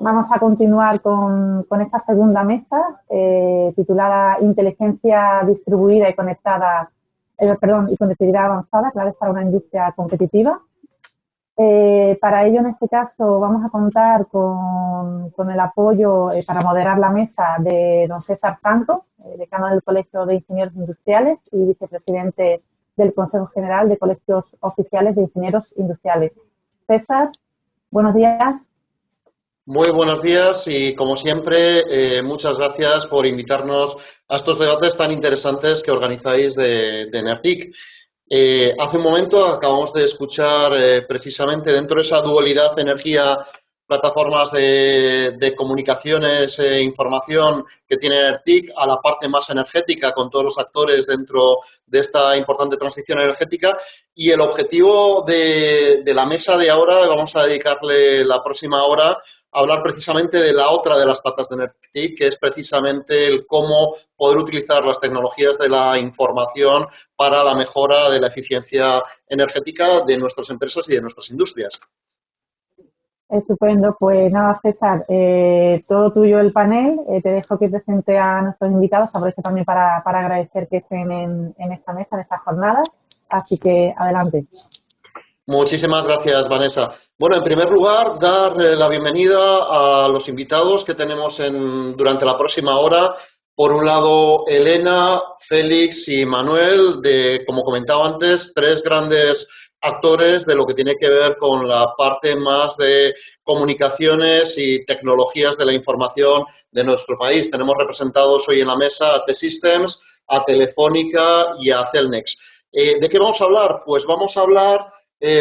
Vamos a continuar con esta segunda mesa titulada Inteligencia distribuida y conectada, y conectividad avanzada, claves para una industria competitiva. Para ello, en este caso, vamos a contar con el apoyo para moderar la mesa de don César Franco, decano del Colegio de Ingenieros Industriales y vicepresidente del Consejo General de Colegios Oficiales de Ingenieros Industriales. César, buenos días. Muy buenos días y, como siempre, muchas gracias por invitarnos a estos debates tan interesantes que organizáis de NERTIC. Hace un momento acabamos de escuchar precisamente dentro de esa dualidad energía, plataformas de comunicaciones e información que tiene NERTIC, a la parte más energética con todos los actores dentro de esta importante transición energética. Y el objetivo de la mesa de ahora, vamos a dedicarle la próxima hora a hablar precisamente de la otra de las patas de NERTIC, que es precisamente el cómo poder utilizar las tecnologías de la información para la mejora de la eficiencia energética de nuestras empresas y de nuestras industrias. Estupendo. Pues nada, César, todo tuyo el panel. Te dejo que presente a nuestros invitados. Aprovecho también para agradecer que estén en esta mesa, en esta jornada. Así que adelante. Muchísimas gracias, Vanessa. Bueno, en primer lugar, dar la bienvenida a los invitados que tenemos durante la próxima hora. Por un lado, Elena, Félix y Manuel, como comentaba antes, tres grandes actores de lo que tiene que ver con la parte más de comunicaciones y tecnologías de la información de nuestro país. Tenemos representados hoy en la mesa a T-Systems, a Telefónica y a Cellnex. ¿De qué vamos a hablar? Pues vamos a hablar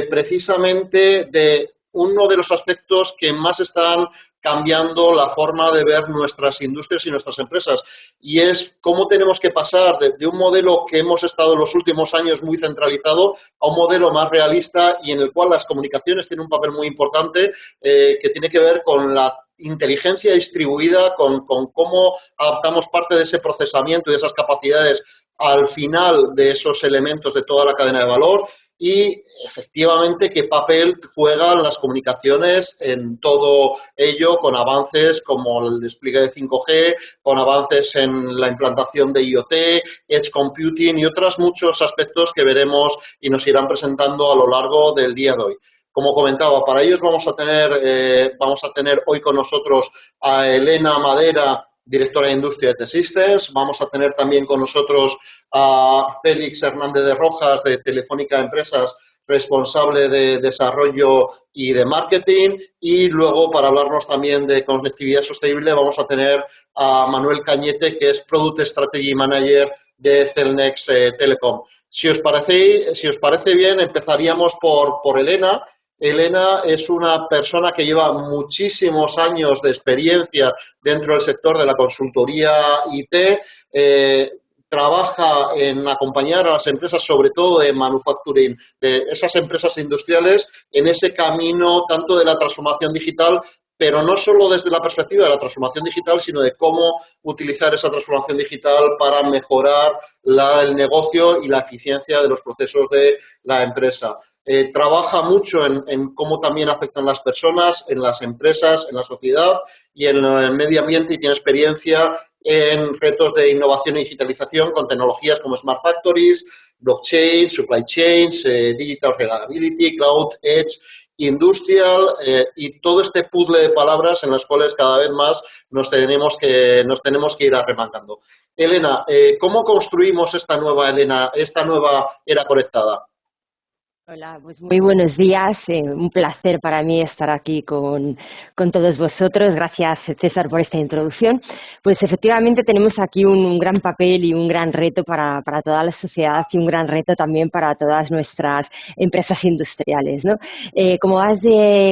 precisamente de uno de los aspectos que más están cambiando la forma de ver nuestras industrias y nuestras empresas, y es cómo tenemos que pasar de un modelo que hemos estado en los últimos años muy centralizado a un modelo más realista y en el cual las comunicaciones tienen un papel muy importante que tiene que ver con la inteligencia distribuida, con cómo adaptamos parte de ese procesamiento y de esas capacidades al final de esos elementos de toda la cadena de valor. Y, efectivamente, qué papel juegan las comunicaciones en todo ello, con avances como el despliegue de 5G, con avances en la implantación de IoT, Edge Computing y otros muchos aspectos que veremos y nos irán presentando a lo largo del día de hoy. Como comentaba, para ellos vamos a tener hoy con nosotros a Elena Madera, directora de Industria de T-Systems. Vamos a tener también con nosotros a Félix Hernández de Rojas, de Telefónica Empresas, responsable de desarrollo y de marketing. Y luego, para hablarnos también de conectividad sostenible, vamos a tener a Manuel Cañete, que es Product Strategy Manager de Cellnex Telecom. Si os parece bien, empezaríamos por Elena. Elena es una persona que lleva muchísimos años de experiencia dentro del sector de la consultoría IT. Trabaja en acompañar a las empresas, sobre todo de manufacturing, de esas empresas industriales, en ese camino tanto de la transformación digital, pero no solo desde la perspectiva de la transformación digital, sino de cómo utilizar esa transformación digital para mejorar el negocio y la eficiencia de los procesos de la empresa. Trabaja mucho en cómo también afectan las personas, en las empresas, en la sociedad y en el medio ambiente, y tiene experiencia en retos de innovación y digitalización con tecnologías como Smart Factories, Blockchain, Supply Chains, Digital Reliability, Cloud, Edge, Industrial y todo este puzzle de palabras en las cuales cada vez más nos tenemos que ir arremangando. Elena, ¿cómo construimos esta nueva era conectada? Hola, pues muy buenos días. Un placer para mí estar aquí con todos vosotros. Gracias, César, por esta introducción. Pues efectivamente tenemos aquí un gran papel y un gran reto para toda la sociedad y un gran reto también para todas nuestras empresas industriales, ¿no? Como has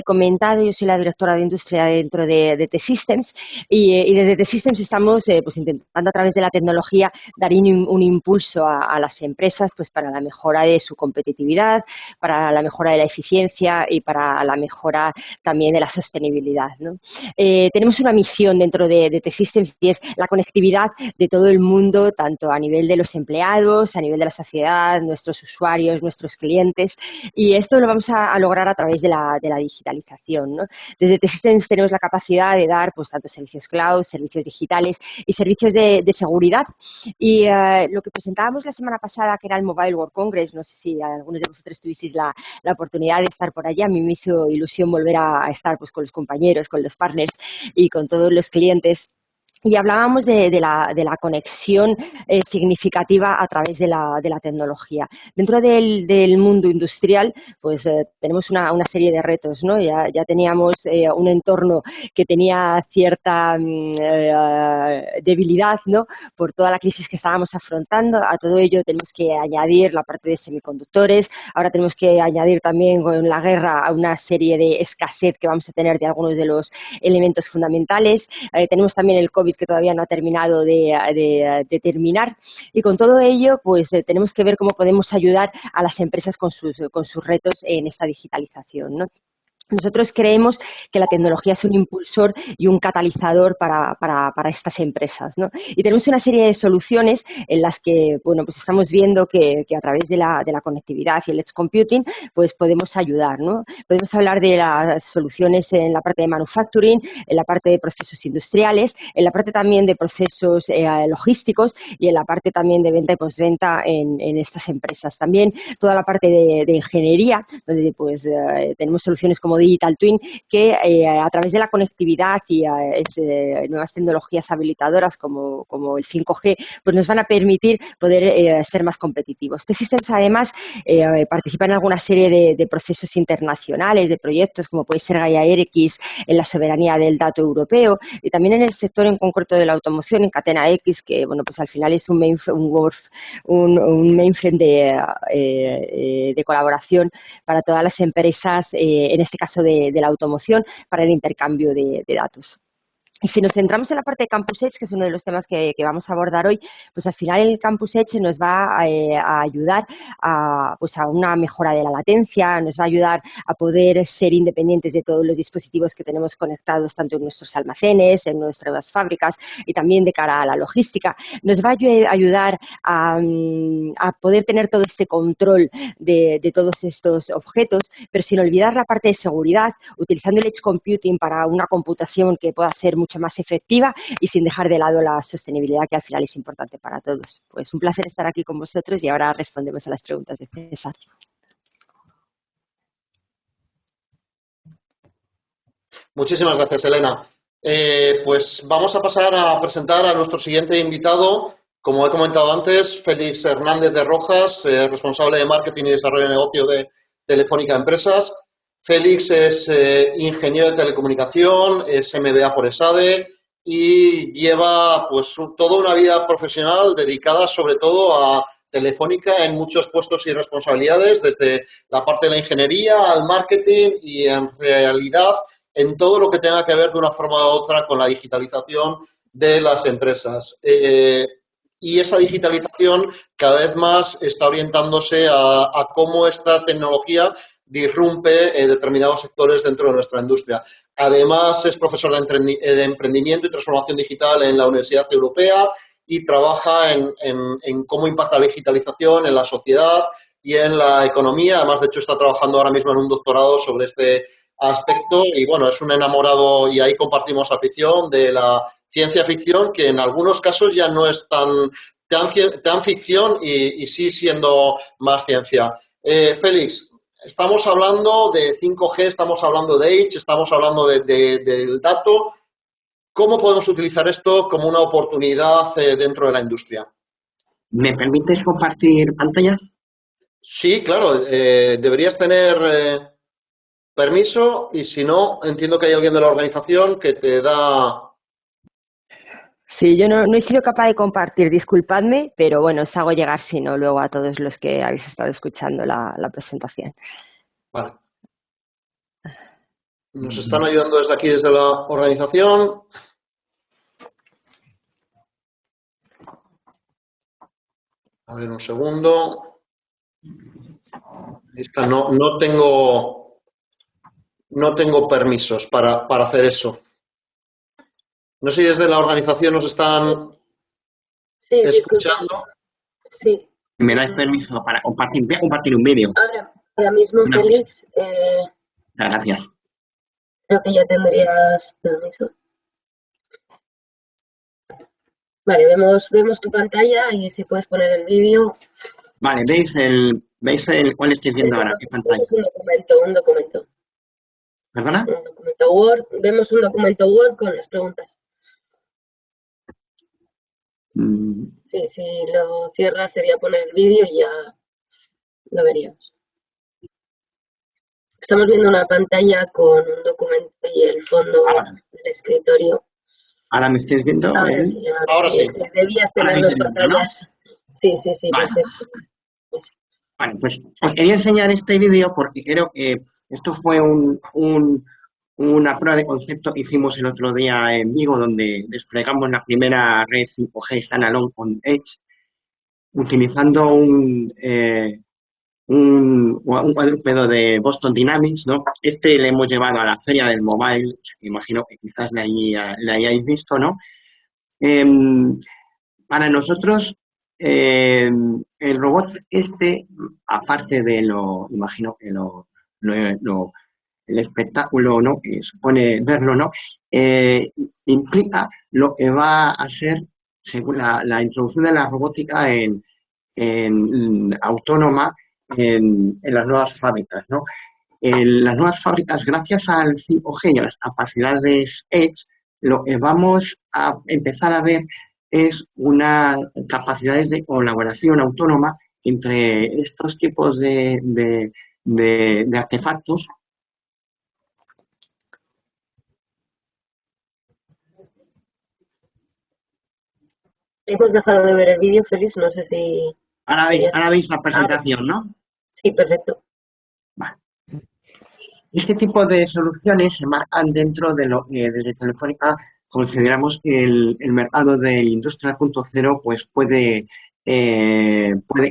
comentado, yo soy la directora de industria dentro de T-Systems y desde T-Systems estamos pues intentando a través de la tecnología dar un impulso a las empresas pues para la mejora de su competitividad, para la mejora de la eficiencia y para la mejora también de la sostenibilidad, ¿no? Tenemos una misión dentro de T-Systems y es la conectividad de todo el mundo, tanto a nivel de los empleados, a nivel de la sociedad, nuestros usuarios, nuestros clientes, y esto lo vamos a lograr a través de la digitalización, ¿no? Desde T-Systems tenemos la capacidad de dar pues tanto servicios cloud, servicios digitales y servicios de seguridad. Y lo que presentábamos la semana pasada, que era el Mobile World Congress, no sé si algunos de vosotros tuvisteis la oportunidad de estar por allá. A mí me hizo ilusión volver a estar pues con los compañeros, con los partners y con todos los clientes. Y hablábamos de la conexión significativa a través de la tecnología. Dentro del mundo industrial, pues tenemos una serie de retos, ¿no? Ya teníamos un entorno que tenía cierta debilidad, ¿no? Por toda la crisis que estábamos afrontando. A todo ello tenemos que añadir la parte de semiconductores. Ahora tenemos que añadir también con la guerra a una serie de escasez que vamos a tener de algunos de los elementos fundamentales. Tenemos también el COVID que todavía no ha terminado de terminar, y con todo ello pues tenemos que ver cómo podemos ayudar a las empresas con sus retos en esta digitalización, ¿no? Nosotros creemos que la tecnología es un impulsor y un catalizador para estas empresas, ¿no? Y tenemos una serie de soluciones en las que, bueno, pues estamos viendo que a través de la conectividad y el edge computing, pues podemos ayudar, ¿no? Podemos hablar de las soluciones en la parte de manufacturing, en la parte de procesos industriales, en la parte también de procesos logísticos y en la parte también de venta y postventa en estas empresas. También toda la parte de ingeniería, donde pues tenemos soluciones como Digital Twin, que a través de la conectividad y nuevas tecnologías habilitadoras como el 5G, pues nos van a permitir poder ser más competitivos. T-Systems además participa en alguna serie de procesos internacionales, de proyectos como puede ser Gaia-X en la soberanía del dato europeo, y también en el sector en concreto de la automoción, en Catena X, que bueno, pues al final es un mainframe de colaboración para todas las empresas, en este caso de la automoción, para el intercambio de datos. Y si nos centramos en la parte de Campus Edge, que es uno de los temas que vamos a abordar hoy, pues al final el Campus Edge nos va a ayudar pues a una mejora de la latencia, nos va a ayudar a poder ser independientes de todos los dispositivos que tenemos conectados tanto en nuestros almacenes, en nuestras fábricas y también de cara a la logística. Nos va a ayudar a poder tener todo este control de todos estos objetos, pero sin olvidar la parte de seguridad, utilizando el Edge Computing para una computación que pueda ser mucho más efectiva y sin dejar de lado la sostenibilidad, que al final es importante para todos. Pues un placer estar aquí con vosotros y ahora respondemos a las preguntas de César. Muchísimas gracias, Elena. Pues vamos a pasar a presentar a nuestro siguiente invitado. Como he comentado antes, Félix Hernández de Rojas, responsable de Marketing y Desarrollo de Negocio de Telefónica Empresas. Félix es ingeniero de telecomunicación, es MBA por ESADE y lleva pues toda una vida profesional dedicada sobre todo a Telefónica en muchos puestos y responsabilidades, desde la parte de la ingeniería al marketing y en realidad en todo lo que tenga que ver de una forma u otra con la digitalización de las empresas. Y esa digitalización cada vez más está orientándose a cómo esta tecnología disrumpe determinados sectores dentro de nuestra industria. Además, es profesor de emprendimiento y transformación digital en la Universidad Europea y trabaja en cómo impacta la digitalización en la sociedad y en la economía. Además, de hecho, está trabajando ahora mismo en un doctorado sobre este aspecto y, bueno, es un enamorado y ahí compartimos afición de la ciencia ficción, que en algunos casos ya no es tan ficción y sí siendo más ciencia. Félix, estamos hablando de 5G, estamos hablando de Edge, estamos hablando del dato. ¿Cómo podemos utilizar esto como una oportunidad dentro de la industria? ¿Me permites compartir pantalla? Sí, claro. Deberías tener permiso y si no, entiendo que hay alguien de la organización que te da... Sí, yo no he sido capaz de compartir, disculpadme, pero bueno, os hago llegar, si no, luego a todos los que habéis estado escuchando la presentación. Vale. Nos están ayudando desde aquí, desde la organización. A ver, un segundo. Lista, no tengo permisos para hacer eso. No sé si desde la organización nos están Sí, escuchando. Sí. ¿Me das permiso para compartir? Voy a compartir un vídeo. Ahora mismo, Una Félix, Gracias. creo que ya tendrías permiso. Vale, vemos tu pantalla y si puedes poner el vídeo. Vale, ¿veis cuál estáis viendo ahora? ¿Qué pantalla? Es un documento. ¿Perdona? Un documento Word. Vemos un documento Word con las preguntas. Sí, si lo cierras sería poner el vídeo y ya lo veríamos. Estamos viendo una pantalla con un documento y el fondo del escritorio. ¿Ahora me estáis viendo? Ahora sí. Es que debías tener dos pantallas. ¿No? Sí, vale. Perfecto. Vale, pues os quería enseñar este vídeo porque creo que esto fue una prueba de concepto que hicimos el otro día en Vigo, donde desplegamos la primera red 5G standalone on Edge, utilizando un cuadrúpedo de Boston Dynamics, ¿no? Este le hemos llevado a la feria del mobile, imagino que quizás le hayáis visto, ¿no? Para nosotros, el robot aparte de imagino que el espectáculo, ¿no?, que supone verlo, ¿no?, implica lo que va a hacer según la introducción de la robótica autónoma en las nuevas fábricas, ¿no? En las nuevas fábricas, gracias al 5G y a las capacidades Edge, lo que vamos a empezar a ver es unas capacidades de colaboración autónoma entre estos tipos de artefactos. Hemos dejado de ver el vídeo, Félix, no sé si... Ahora veis la presentación, ¿no? Sí, perfecto. Vale. Este tipo de soluciones se marcan dentro de lo que desde Telefónica consideramos que el mercado del Industria 4.0 pues puede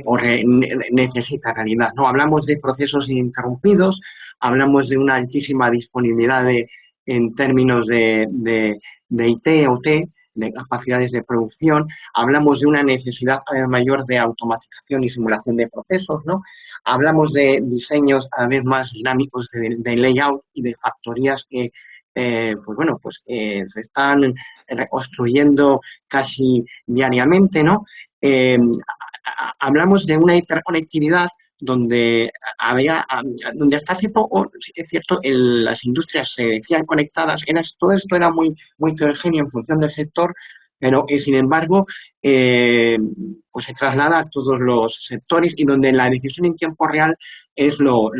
o necesita realidad, ¿no? Hablamos de procesos ininterrumpidos, hablamos de una altísima disponibilidad en términos de IT o T, de capacidades de producción, hablamos de una necesidad mayor de automatización y simulación de procesos, ¿no? Hablamos de diseños cada vez más dinámicos de layout y de factorías que se están reconstruyendo casi diariamente, ¿no? Hablamos de una interconectividad donde hasta hace poco, sí que es cierto, las industrias se decían conectadas, todo esto era muy, muy heterogéneo en función del sector, pero sin embargo, pues se traslada a todos los sectores y donde la decisión en tiempo real es lo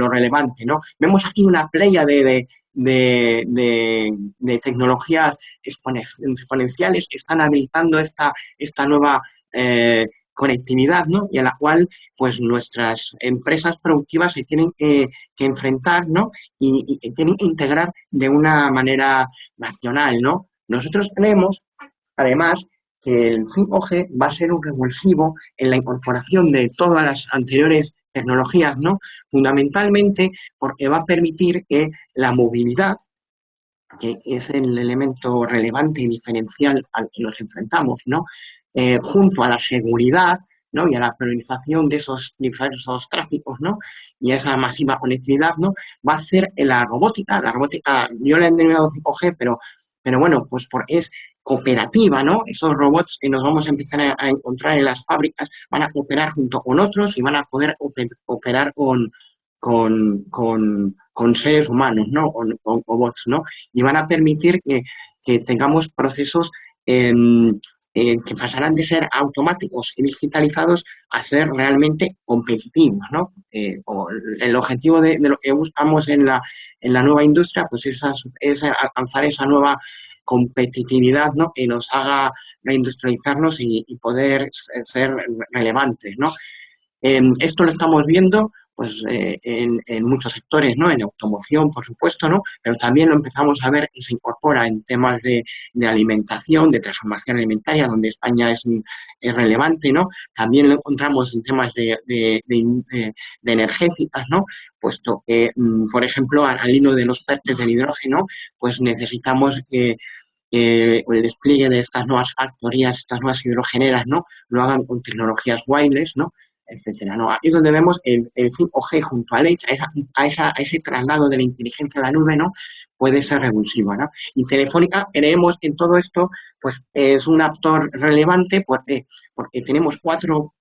relevante, ¿no? Vemos aquí una playa de tecnologías exponenciales que están habilitando esta nueva conectividad, ¿no? Y a la cual pues nuestras empresas productivas se tienen que enfrentar, ¿no? Y tienen que integrar de una manera racional, ¿no? Nosotros creemos, además, que el 5G va a ser un revulsivo en la incorporación de todas las anteriores tecnologías, ¿no? Fundamentalmente porque va a permitir que la movilidad, que es el elemento relevante y diferencial al que nos enfrentamos, ¿no? Junto a la seguridad, ¿no?, y a la priorización de esos diversos tráficos, ¿no?, y a esa masiva conectividad, ¿no?, va a hacer la robótica, yo la he denominado 5G, pero bueno, pues porque es cooperativa, ¿no? Esos robots que nos vamos a empezar a encontrar en las fábricas van a cooperar junto con otros y van a poder cooperar con seres humanos, ¿no? Con bots, ¿no? Y van a permitir que tengamos procesos que pasarán de ser automáticos y digitalizados a ser realmente competitivos, ¿no? El objetivo de lo que buscamos en la nueva industria pues es alcanzar esa nueva competitividad, ¿no?, que nos haga reindustrializarnos y poder ser relevantes, ¿no? Esto lo estamos viendo pues en muchos sectores, ¿no? En automoción, por supuesto, ¿no? Pero también lo empezamos a ver que se incorpora en temas de alimentación, de transformación alimentaria, donde España es relevante, ¿no? También lo encontramos en temas de energéticas, ¿no? Puesto que, por ejemplo, al hilo de los PERTES del hidrógeno, pues necesitamos el despliegue de estas nuevas factorías, estas nuevas hidrogeneras, ¿no? Lo hagan con tecnologías wireless, ¿no? Etcétera, ¿no? Aquí es donde vemos el 5G junto a Edge, a ese traslado de la inteligencia a la nube, ¿no? Puede ser revulsivo, ¿no? Y Telefónica, creemos en todo esto, pues es un actor relevante porque tenemos cuatro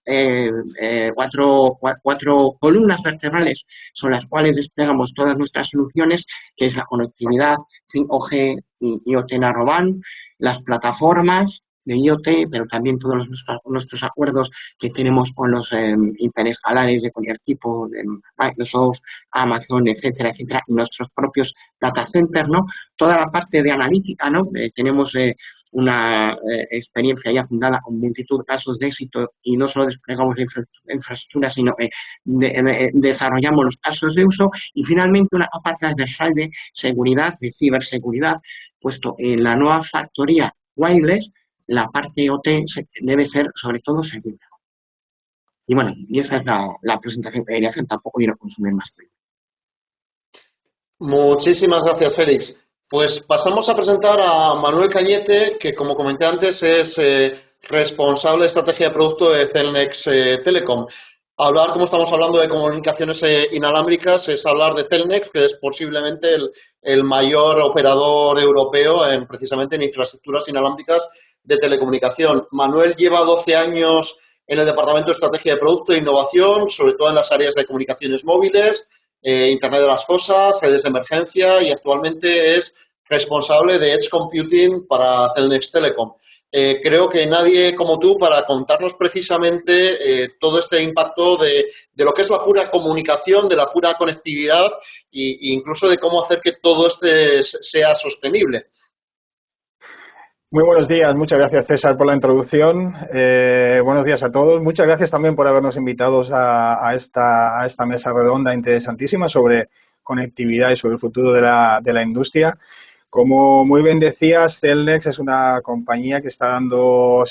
columnas vertebrales sobre las cuales desplegamos todas nuestras soluciones, que es la conectividad 5G y IoT Narrowband, las plataformas de IoT, pero también todos nuestros acuerdos que tenemos con los hiperescalares de cualquier tipo, de Microsoft, Amazon, etcétera, etcétera, y nuestros propios data centers, ¿no? Toda la parte de analítica, ¿no? Tenemos una experiencia ya fundada con multitud de casos de éxito y no solo desplegamos la infraestructura, sino que desarrollamos los casos de uso y finalmente una capa transversal de seguridad, de ciberseguridad, puesto en la nueva factoría wireless la parte OT debe ser sobre todo segura. Y bueno, y esa es la presentación que quería hacer, tampoco quiero consumir más tiempo. Muchísimas gracias, Félix. Pues pasamos a presentar a Manuel Cañete, que como comenté antes es responsable de estrategia de producto de Cellnex Telecom. Hablar, como estamos hablando de comunicaciones inalámbricas, es hablar de Cellnex, que es posiblemente el mayor operador europeo precisamente en infraestructuras inalámbricas de telecomunicación. Manuel lleva 12 años en el Departamento de Estrategia de Producto e Innovación, sobre todo en las áreas de comunicaciones móviles, Internet de las Cosas, redes de emergencia y actualmente es responsable de Edge Computing para Cellnex Telecom. Creo que nadie como tú para contarnos precisamente todo este impacto de lo que es la pura comunicación, de la pura conectividad e incluso de cómo hacer que todo sea sostenible. Muy buenos días, muchas gracias César por la introducción. Buenos días a todos. Muchas gracias también por habernos invitado a esta mesa redonda interesantísima sobre conectividad y sobre el futuro de la industria. Como muy bien decías, Cellnex es una compañía que se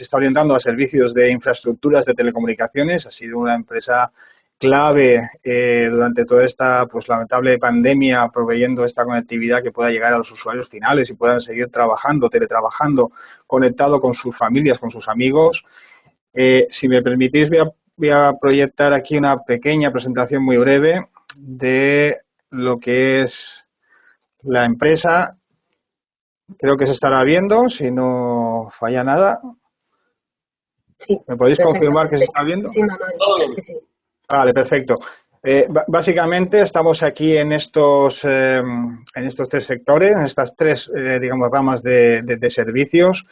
está orientando a servicios de infraestructuras de telecomunicaciones. Ha sido una empresa clave durante toda esta lamentable pandemia, proveyendo esta conectividad que pueda llegar a los usuarios finales y puedan seguir trabajando, teletrabajando, conectado con sus familias, con sus amigos. Si me permitís, voy a proyectar aquí una pequeña presentación muy breve de lo que es la empresa. Creo que se estará viendo, si no falla nada. Sí, ¿Me podéis confirmar que se está viendo? Sí, Manuel, sí. Vale, perfecto. Básicamente estamos aquí en estos tres sectores, en estas tres, ramas de servicios,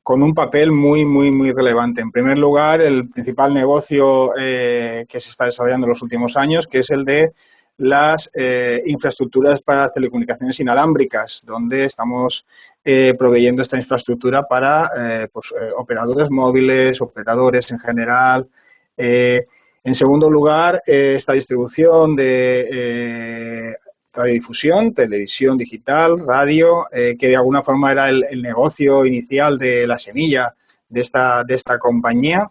con un papel muy relevante. En primer lugar, el principal negocio que se está desarrollando en los últimos años, que es el de las infraestructuras para telecomunicaciones inalámbricas, donde estamos proveyendo esta infraestructura para operadores móviles, operadores en general. En segundo lugar, esta distribución de radiodifusión, televisión digital, radio, que de alguna forma era el negocio inicial de la semilla de esta compañía.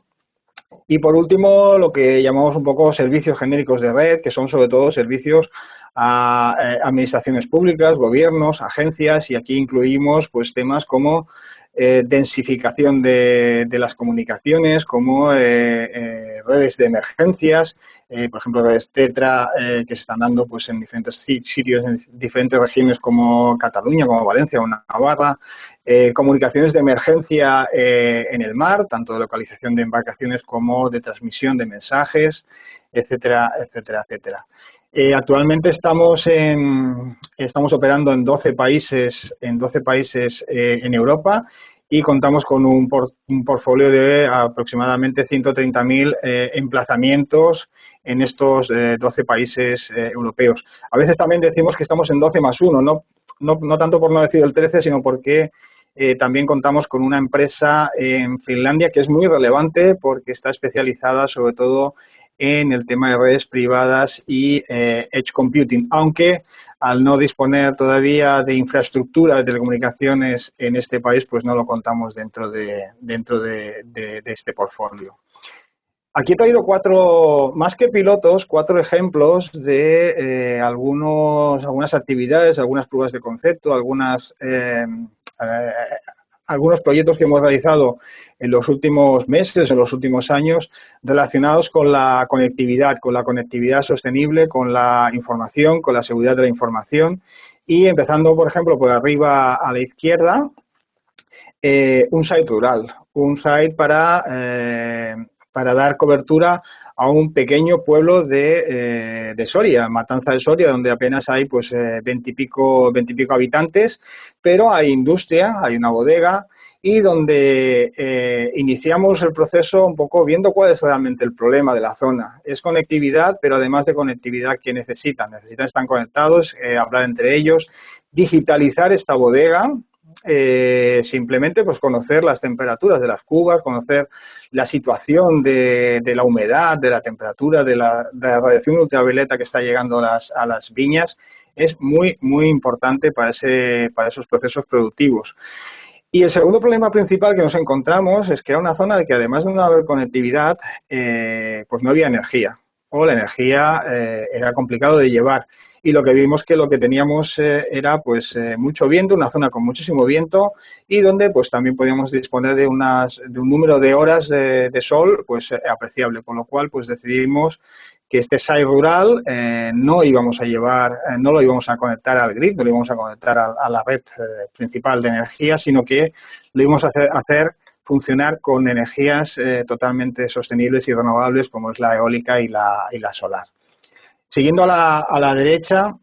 Y por último, lo que llamamos un poco servicios genéricos de red, que son sobre todo servicios a administraciones públicas, gobiernos, agencias, y aquí incluimos temas como densificación de las comunicaciones, como redes de emergencias, por ejemplo, redes Tetra que se están dando en diferentes sitios, en diferentes regiones como Cataluña, como Valencia o Navarra, comunicaciones de emergencia en el mar, tanto de localización de embarcaciones como de transmisión de mensajes, etcétera, etcétera, etcétera. Actualmente estamos operando en 12 países en Europa y contamos con un portfolio de aproximadamente 130.000 emplazamientos en estos 12 países europeos. A veces también decimos que estamos en 12 más 1, no tanto por no decir el 13, sino porque también contamos con una empresa en Finlandia que es muy relevante porque está especializada sobre todo en el tema de redes privadas y edge computing, aunque al no disponer todavía de infraestructura de telecomunicaciones en este país, pues no lo contamos dentro de este portfolio. Aquí he traído más que pilotos, 4 ejemplos de algunas actividades, algunas pruebas de concepto, algunos proyectos que hemos realizado en los últimos meses, en los últimos años, relacionados con la conectividad sostenible, con la información, con la seguridad de la información. Y empezando, por ejemplo, por arriba a la izquierda, un site rural, un site para dar cobertura a un pequeño pueblo de Soria, Matanza de Soria, donde apenas hay pues 20 y pico habitantes, pero hay industria, hay una bodega y donde iniciamos el proceso un poco viendo cuál es realmente el problema de la zona. Es conectividad, pero además de conectividad, ¿qué necesitan? Necesitan estar conectados, hablar entre ellos, digitalizar esta bodega. Simplemente pues conocer las temperaturas de las cubas, conocer la situación de la humedad, de la temperatura, de la radiación ultravioleta que está llegando a las viñas, es muy, muy importante para esos procesos productivos. Y el segundo problema principal que nos encontramos es que era una zona de que además de no haber conectividad, pues no había energía, o la energía era complicado de llevar. Y lo que vimos que lo que teníamos era pues mucho viento, una zona con muchísimo viento y donde pues también podíamos disponer de un número de horas de sol pues apreciable, con lo cual pues decidimos que este site rural no íbamos a llevar, no lo íbamos a conectar al grid, no lo íbamos a conectar a la red principal de energía, sino que lo íbamos a hacer funcionar con energías totalmente sostenibles y renovables como es la eólica y la solar. Siguiendo a la derecha,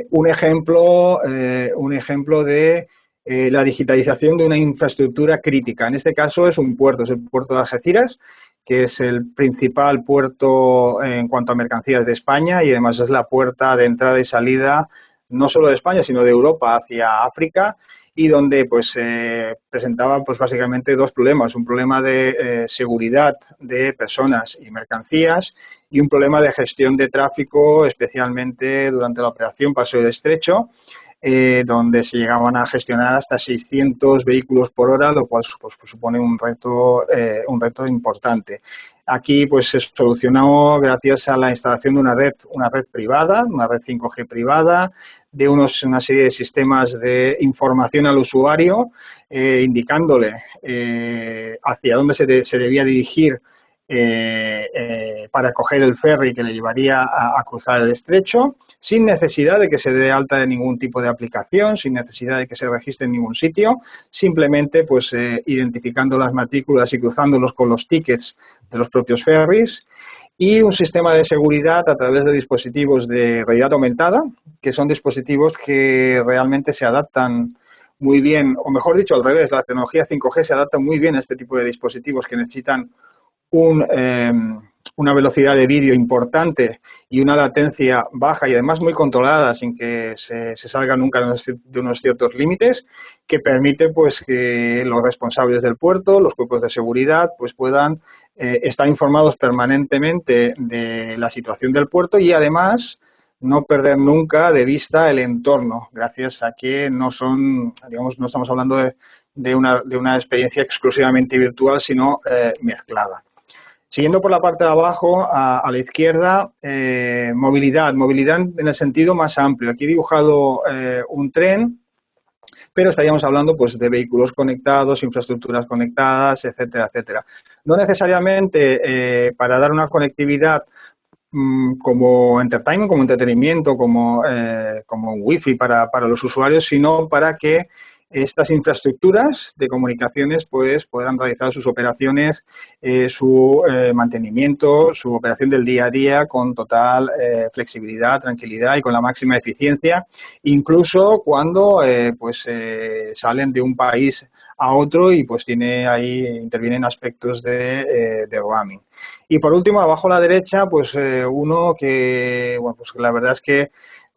un ejemplo de la digitalización de una infraestructura crítica. En este caso es un puerto, es el puerto de Algeciras, que es el principal puerto en cuanto a mercancías de España y además es la puerta de entrada y salida no solo de España, sino de Europa hacia África y donde pues presentaba pues básicamente 2 problemas, un problema de seguridad de personas y mercancías y un problema de gestión de tráfico, especialmente durante la operación Paseo de Estrecho, donde se llegaban a gestionar hasta 600 vehículos por hora, lo cual pues supone un reto importante. Aquí pues se solucionó gracias a la instalación de una red privada, una red 5G privada, de una serie de sistemas de información al usuario, indicándole hacia dónde se debía dirigir para coger el ferry que le llevaría a cruzar el estrecho, sin necesidad de que se dé alta de ningún tipo de aplicación, sin necesidad de que se registre en ningún sitio, simplemente pues identificando las matrículas y cruzándolos con los tickets de los propios ferries. Y un sistema de seguridad a través de dispositivos de realidad aumentada, que son dispositivos que realmente se adaptan muy bien, o mejor dicho, al revés, la tecnología 5G se adapta muy bien a este tipo de dispositivos que necesitan una velocidad de vídeo importante y una latencia baja y además muy controlada sin que se salga nunca de unos ciertos límites, que permite pues que los responsables del puerto, los cuerpos de seguridad, pues puedan estar informados permanentemente de la situación del puerto y además no perder nunca de vista el entorno, gracias a que no estamos hablando de una experiencia exclusivamente virtual, sino mezclada. Siguiendo por la parte de abajo, a la izquierda, movilidad en el sentido más amplio. Aquí he dibujado un tren, pero estaríamos hablando pues de vehículos conectados, infraestructuras conectadas, etcétera, etcétera. No necesariamente para dar una conectividad como entertainment, como entretenimiento, como un wifi para los usuarios, sino para que estas infraestructuras de comunicaciones pues puedan realizar sus operaciones, su mantenimiento, su operación del día a día con total flexibilidad, tranquilidad y con la máxima eficiencia, incluso cuando salen de un país a otro y pues intervienen aspectos de roaming. Y por último, abajo a la derecha, pues uno que, bueno, pues la verdad es que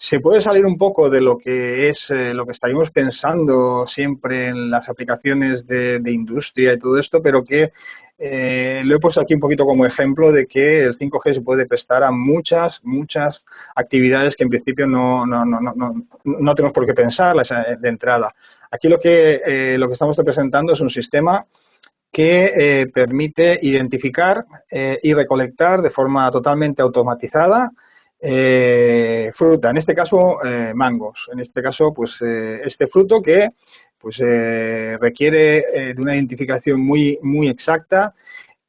se puede salir un poco de lo que es lo que estaríamos pensando siempre en las aplicaciones de industria y todo esto, pero que lo he puesto aquí un poquito como ejemplo de que el 5G se puede prestar a muchas actividades que en principio no tenemos por qué pensarlas de entrada. Aquí lo que estamos presentando es un sistema que permite identificar y recolectar de forma totalmente automatizada fruta, en este caso mangos. En este caso, pues este fruto que pues requiere de una identificación muy exacta,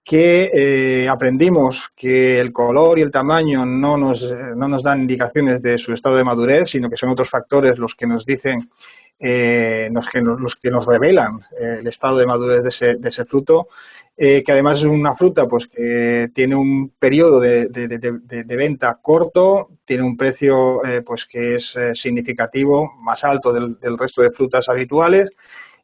que aprendimos que el color y el tamaño no nos dan indicaciones de su estado de madurez, sino que son otros factores los que nos dicen, los que nos revelan el estado de madurez de ese fruto, que además es una fruta pues que tiene un periodo de venta corto, tiene un precio pues que es significativo, más alto del resto de frutas habituales,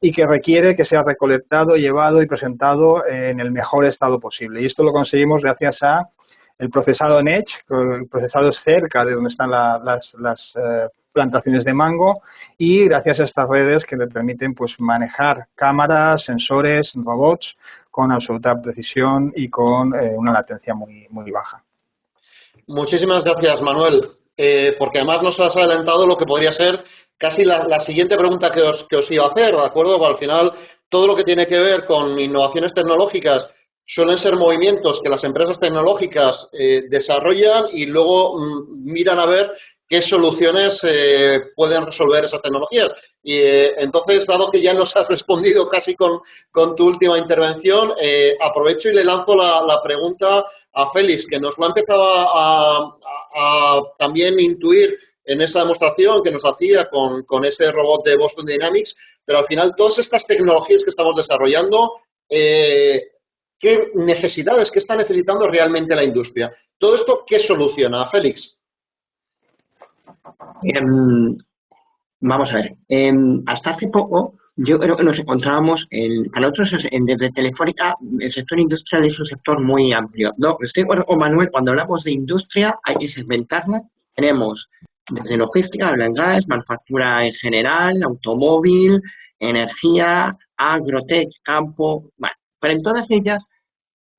y que requiere que sea recolectado, llevado y presentado en el mejor estado posible. Y esto lo conseguimos gracias a el procesado en edge, el procesado es cerca de donde están las plantaciones de mango, y gracias a estas redes que le permiten pues manejar cámaras, sensores, robots con absoluta precisión y con una latencia muy baja. Muchísimas gracias, Manuel, porque además nos has adelantado lo que podría ser casi la siguiente pregunta que os iba a hacer, ¿de acuerdo? Porque al final, todo lo que tiene que ver con innovaciones tecnológicas suelen ser movimientos que las empresas tecnológicas desarrollan y luego miran a ver qué soluciones pueden resolver esas tecnologías. Y entonces, dado que ya nos has respondido casi con tu última intervención, aprovecho y le lanzo la pregunta a Félix, que nos lo ha empezado a también intuir en esa demostración que nos hacía con ese robot de Boston Dynamics, pero al final todas estas tecnologías que estamos desarrollando, ¿qué necesidades, qué está necesitando realmente la industria? ¿Todo esto qué soluciona, Félix? Vamos a ver, hasta hace poco yo creo que nos encontrábamos, para nosotros desde Telefónica, el sector industrial es un sector muy amplio. No, estoy de acuerdo con Manuel, cuando hablamos de industria hay que segmentarla. Tenemos desde logística, oil and gas, manufactura en general, automóvil, energía, agrotech, campo, bueno, pero en todas ellas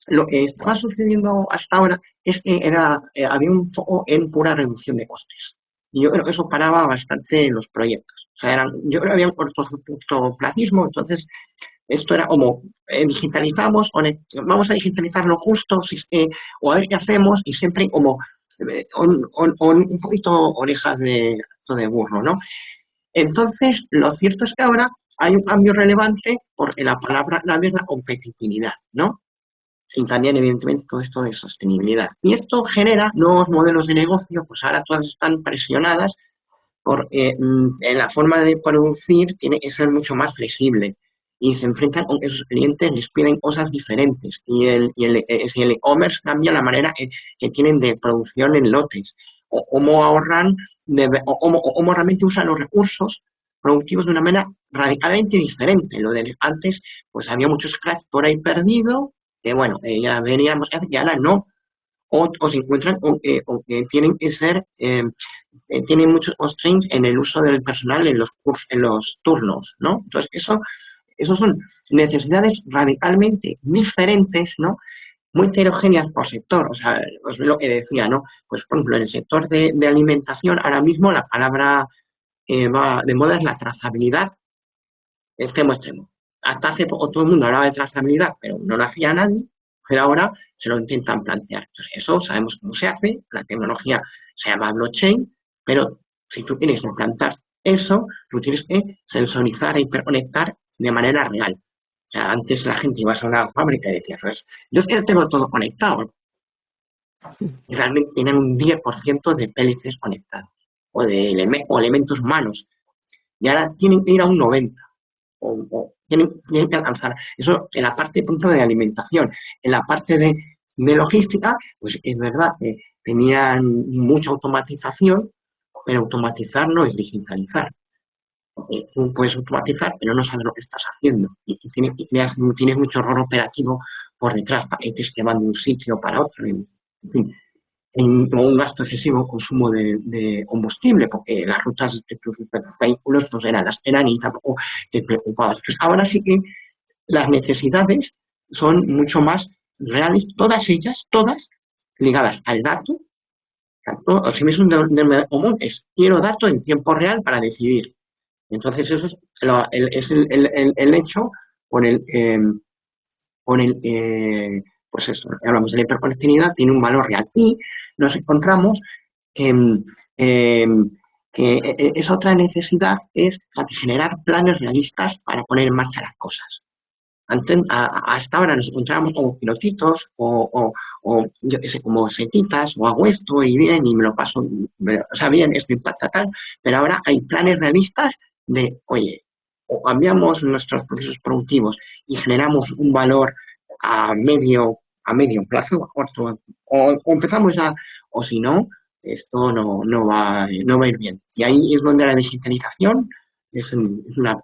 lo que estaba sucediendo hasta ahora es que había un foco en pura reducción de costes. Y yo creo que eso paraba bastante los proyectos. O sea, yo creo que había un cortoplacismo, entonces esto era como digitalizamos, vamos a digitalizar lo justo, o a ver qué hacemos, y siempre como un poquito orejas de burro, ¿no? Entonces, lo cierto es que ahora hay un cambio relevante porque la palabra clave es la competitividad, ¿no? Y también, evidentemente, todo esto de sostenibilidad. Y esto genera nuevos modelos de negocio, pues ahora todas están presionadas porque en la forma de producir tiene que ser mucho más flexible y se enfrentan con que sus clientes les piden cosas diferentes y el e-commerce cambia la manera que tienen de producción en lotes o cómo ahorran o cómo realmente usan los recursos productivos de una manera radicalmente diferente. Lo de antes, pues había mucho scratch por ahí perdido, que bueno, ya veríamos que ahora no, o se encuentran con que tienen que ser, tienen muchos constraints en el uso del personal en los turnos, ¿no? Entonces, eso son necesidades radicalmente diferentes, ¿no? Muy heterogéneas por sector. O sea, pues lo que decía, ¿no? Pues, por ejemplo, en el sector de alimentación, ahora mismo la palabra va de moda es la trazabilidad extremo a extremo. Hasta hace poco todo el mundo hablaba de trazabilidad, pero no lo hacía nadie, pero ahora se lo intentan plantear. Entonces, eso sabemos cómo se hace, la tecnología se llama blockchain, pero si tú quieres implantar eso, tú tienes que sensorizar e hiperconectar de manera real. O sea, antes la gente iba a una fábrica y decía, pues, yo tengo todo conectado. Y realmente tienen un 10% de PLCs conectados o elementos humanos. Y ahora tienen que ir a un 90%. O tienen que alcanzar. Eso en la parte, por ejemplo, de alimentación. En la parte de logística, pues es verdad que tenían mucha automatización, pero automatizar no es digitalizar. Tú puedes automatizar, pero no sabes lo que estás haciendo. Y tienes mucho error operativo por detrás, paquetes que van de un sitio para otro. En fin. o un gasto excesivo en consumo de combustible, porque las rutas de tus vehículos pues eran y tampoco te preocupabas. Pues ahora sí que las necesidades son mucho más reales, todas ellas, todas ligadas al dato. O si es un denominador común, es quiero dato en tiempo real para decidir. Entonces eso es el hecho con el pues eso, hablamos de la hiperconectividad, tiene un valor real. Y nos encontramos que, esa otra necesidad es generar planes realistas para poner en marcha las cosas. Hasta ahora nos encontrábamos como pilotitos o yo qué sé, como setitas o hago esto y bien y me lo paso, o sea, bien, esto impacta tal, pero ahora hay planes realistas de, oye, o cambiamos nuestros procesos productivos y generamos un valor a medio plazo, a corto, o empezamos ya, o si no, esto no va a ir bien. Y ahí es donde la digitalización es un problema.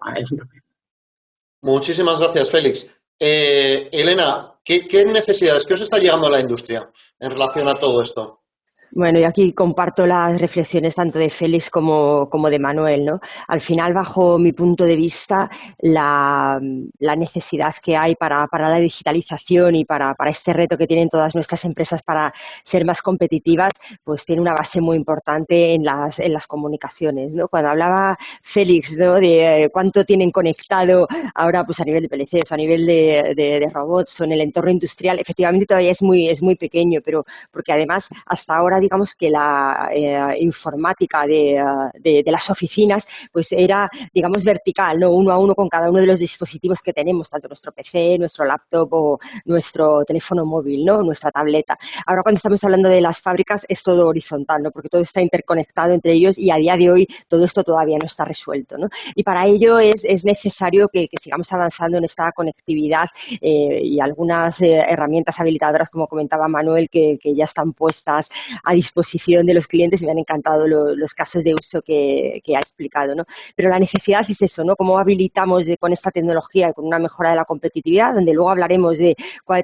Muchísimas gracias, Félix. Elena, ¿qué necesidades, qué os está llegando a la industria en relación a todo esto? Bueno, y aquí comparto las reflexiones tanto de Félix como de Manuel, ¿no? Al final, bajo mi punto de vista, la necesidad que hay para la digitalización y para este reto que tienen todas nuestras empresas para ser más competitivas, pues tiene una base muy importante en las comunicaciones, ¿no? Cuando hablaba Félix, ¿no?, de cuánto tienen conectado ahora, pues a nivel de PLCs o a nivel de robots o en el entorno industrial, efectivamente todavía es muy pequeño, pero porque además hasta ahora digamos que la informática de las oficinas pues era, digamos, vertical, ¿no?, uno a uno con cada uno de los dispositivos que tenemos, tanto nuestro PC, nuestro laptop o nuestro teléfono móvil, ¿no?, nuestra tableta. Ahora cuando estamos hablando de las fábricas es todo horizontal, ¿no?, porque todo está interconectado entre ellos y a día de hoy todo esto todavía no está resuelto, ¿no? Y para ello es necesario que sigamos avanzando en esta conectividad y algunas herramientas habilitadoras, como comentaba Manuel, que ya están puestas a disposición de los clientes y me han encantado los casos de uso que ha explicado, ¿no? Pero la necesidad es eso, ¿no? Cómo habilitamos con esta tecnología y con una mejora de la competitividad, donde luego hablaremos de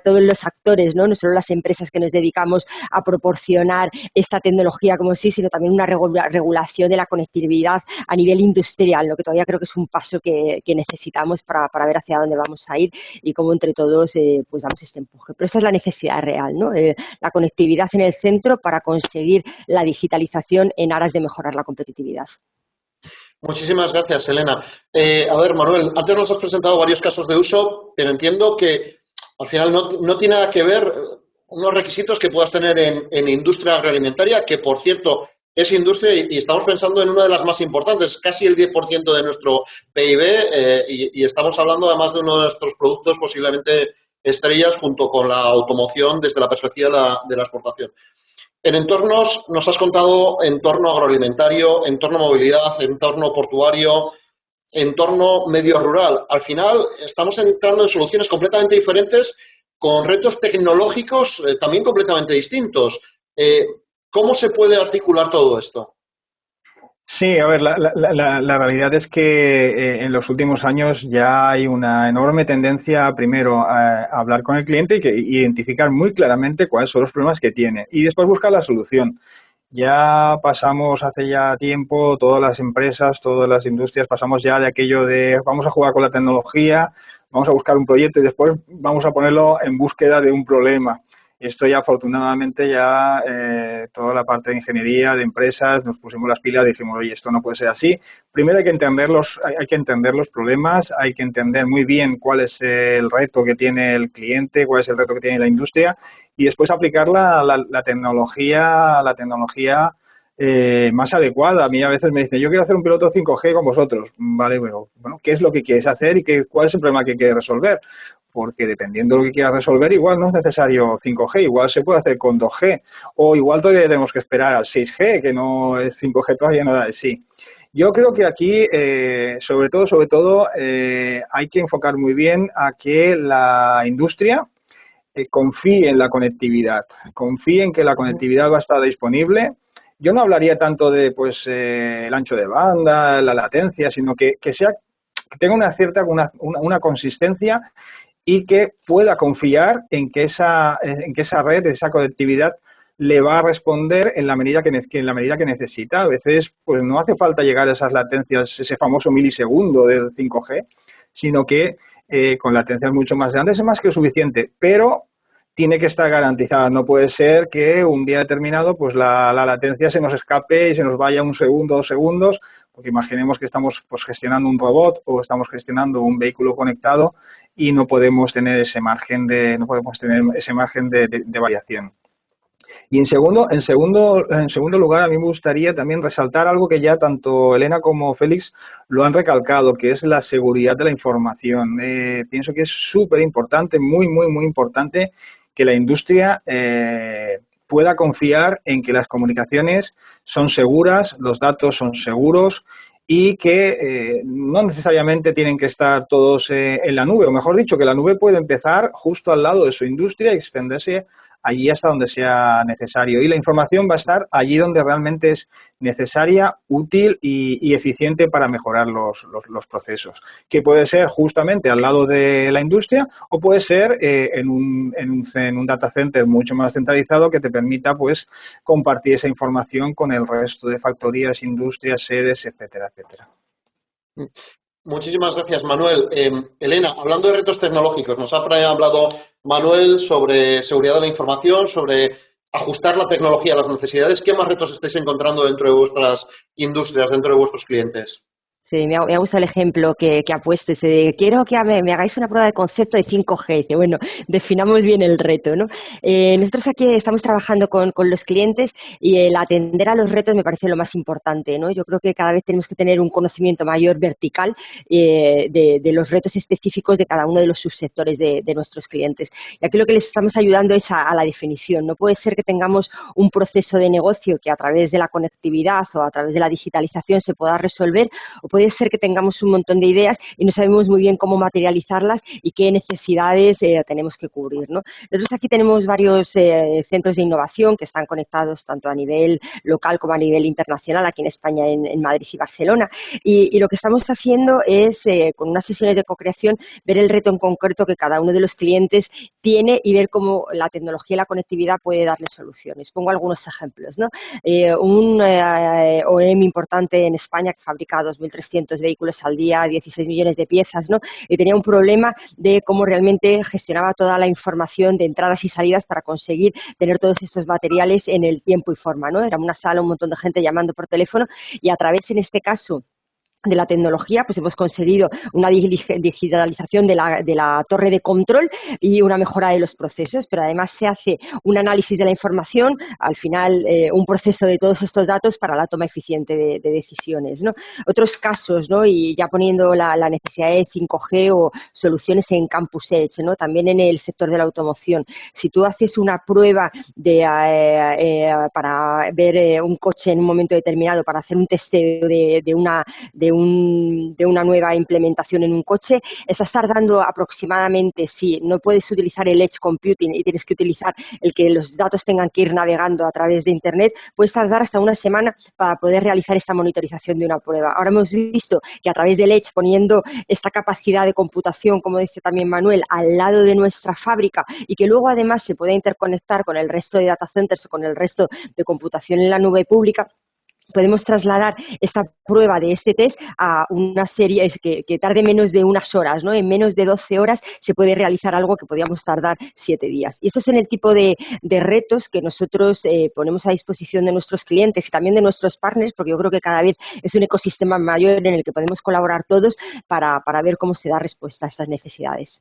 todos los actores, ¿no? No solo las empresas que nos dedicamos a proporcionar esta tecnología como sí, sino también una regulación de la conectividad a nivel industrial, lo que todavía creo que es un paso que necesitamos para ver hacia dónde vamos a ir y cómo entre todos pues damos este empuje. Pero esa es la necesidad real, ¿no? La conectividad en el centro para conseguir la digitalización en aras de mejorar la competitividad. Muchísimas gracias, Elena. A ver, Manuel, antes nos has presentado varios casos de uso, pero entiendo que al final no tiene nada que ver unos requisitos que puedas tener en industria agroalimentaria, que por cierto es industria y estamos pensando en una de las más importantes, casi el 10% de nuestro PIB, y estamos hablando además de uno de nuestros productos posiblemente estrellas junto con la automoción desde la perspectiva de la exportación. En entornos, nos has contado entorno agroalimentario, entorno movilidad, entorno portuario, entorno medio rural. Al final estamos entrando en soluciones completamente diferentes con retos tecnológicos también completamente distintos. ¿Cómo se puede articular todo esto? Sí, a ver, la realidad es que en los últimos años ya hay una enorme tendencia, primero, a hablar con el cliente y que identificar muy claramente cuáles son los problemas que tiene y después buscar la solución. Ya pasamos hace ya tiempo, todas las empresas, todas las industrias, pasamos ya de aquello de vamos a jugar con la tecnología, vamos a buscar un proyecto y después vamos a ponerlo en búsqueda de un problema. Esto ya afortunadamente toda la parte de ingeniería, de empresas, nos pusimos las pilas y dijimos, oye, esto no puede ser así. Primero hay que entender los problemas, hay que entender muy bien cuál es el reto que tiene el cliente, cuál es el reto que tiene la industria y después aplicar la tecnología más adecuada. A mí a veces me dicen, yo quiero hacer un piloto 5G con vosotros. Vale, bueno, ¿qué es lo que quieres hacer y cuál es el problema que quieres resolver? Porque dependiendo de lo que quieras resolver, igual no es necesario 5G, igual se puede hacer con 2G, o igual todavía tenemos que esperar al 6G, que no es 5G todavía no da de sí. Yo creo que aquí, sobre todo, hay que enfocar muy bien a que la industria confíe en la conectividad, confíe en que la conectividad va a estar disponible. Yo no hablaría tanto de el ancho de banda, la latencia, sino que tenga una consistencia y que pueda confiar en que esa red, esa conectividad le va a responder en la medida en la medida que necesita. A veces pues no hace falta llegar a esas latencias, ese famoso milisegundo del 5G, sino que con latencias mucho más grandes es más que suficiente, pero tiene que estar garantizada. No puede ser que un día determinado pues la latencia se nos escape y se nos vaya 1 segundo, 2 segundos, porque imaginemos que estamos pues gestionando un robot o estamos gestionando un vehículo conectado y no podemos tener ese margen de variación. Y en segundo lugar, a mí me gustaría también resaltar algo que ya tanto Elena como Félix lo han recalcado, que es la seguridad de la información. Pienso que es súper importante, muy, muy, muy importante que la industria pueda confiar en que las comunicaciones son seguras, los datos son seguros y que no necesariamente tienen que estar todos en la nube, o mejor dicho, que la nube puede empezar justo al lado de su industria y extenderse allí hasta donde sea necesario. Y la información va a estar allí donde realmente es necesaria, útil y eficiente para mejorar los procesos. Que puede ser justamente al lado de la industria o puede ser en un data center mucho más centralizado que te permita pues compartir esa información con el resto de factorías, industrias, sedes, etcétera, etcétera. Muchísimas gracias, Manuel. Elena, hablando de retos tecnológicos, nos ha hablado Manuel sobre seguridad de la información, sobre ajustar la tecnología a las necesidades. ¿Qué más retos estáis encontrando dentro de vuestras industrias, dentro de vuestros clientes? Sí, me ha gustado el ejemplo que ha puesto. Dice, quiero que me hagáis una prueba de concepto de 5G. Dice, bueno, definamos bien el reto, ¿no? Nosotros aquí estamos trabajando con los clientes y el atender a los retos me parece lo más importante, ¿no? Yo creo que cada vez tenemos que tener un conocimiento mayor vertical de los retos específicos de cada uno de los subsectores de nuestros clientes. Y aquí lo que les estamos ayudando es a la definición. No puede ser que tengamos un proceso de negocio que a través de la conectividad o a través de la digitalización se pueda resolver, o puede ser que tengamos un montón de ideas y no sabemos muy bien cómo materializarlas y qué necesidades tenemos que cubrir, ¿no? Nosotros aquí tenemos varios centros de innovación que están conectados tanto a nivel local como a nivel internacional, aquí en España, en Madrid y Barcelona. Y lo que estamos haciendo es, con unas sesiones de co-creación, ver el reto en concreto que cada uno de los clientes tiene y ver cómo la tecnología y la conectividad puede darle soluciones. Pongo algunos ejemplos, ¿no? Un OEM importante en España que fabrica 2.300 vehículos al día, 16 millones de piezas, ¿no? Y tenía un problema de cómo realmente gestionaba toda la información de entradas y salidas para conseguir tener todos estos materiales en el tiempo y forma, ¿no? Era una sala, un montón de gente llamando por teléfono y a través, en este caso, de la tecnología, pues hemos conseguido una digitalización de la torre de control y una mejora de los procesos, pero además se hace un análisis de la información, al final un proceso de todos estos datos para la toma eficiente de decisiones, ¿no? Otros casos, ¿no? Y ya poniendo la necesidad de 5G o soluciones en Campus Edge, ¿no? También en el sector de la automoción. Si tú haces una prueba para ver un coche en un momento determinado, para hacer un testeo de una nueva implementación en un coche, estás tardando aproximadamente, si no puedes utilizar el Edge Computing y tienes que utilizar el que los datos tengan que ir navegando a través de Internet, puedes tardar hasta una semana para poder realizar esta monitorización de una prueba. Ahora hemos visto que a través del Edge, poniendo esta capacidad de computación, como dice también Manuel, al lado de nuestra fábrica y que luego además se puede interconectar con el resto de data centers o con el resto de computación en la nube pública, podemos trasladar esta prueba de este test a una serie que tarde menos de unas horas, ¿no? En menos de 12 horas se puede realizar algo que podíamos tardar 7 días. Y esos son el tipo de retos que nosotros ponemos a disposición de nuestros clientes y también de nuestros partners, porque yo creo que cada vez es un ecosistema mayor en el que podemos colaborar todos para ver cómo se da respuesta a estas necesidades.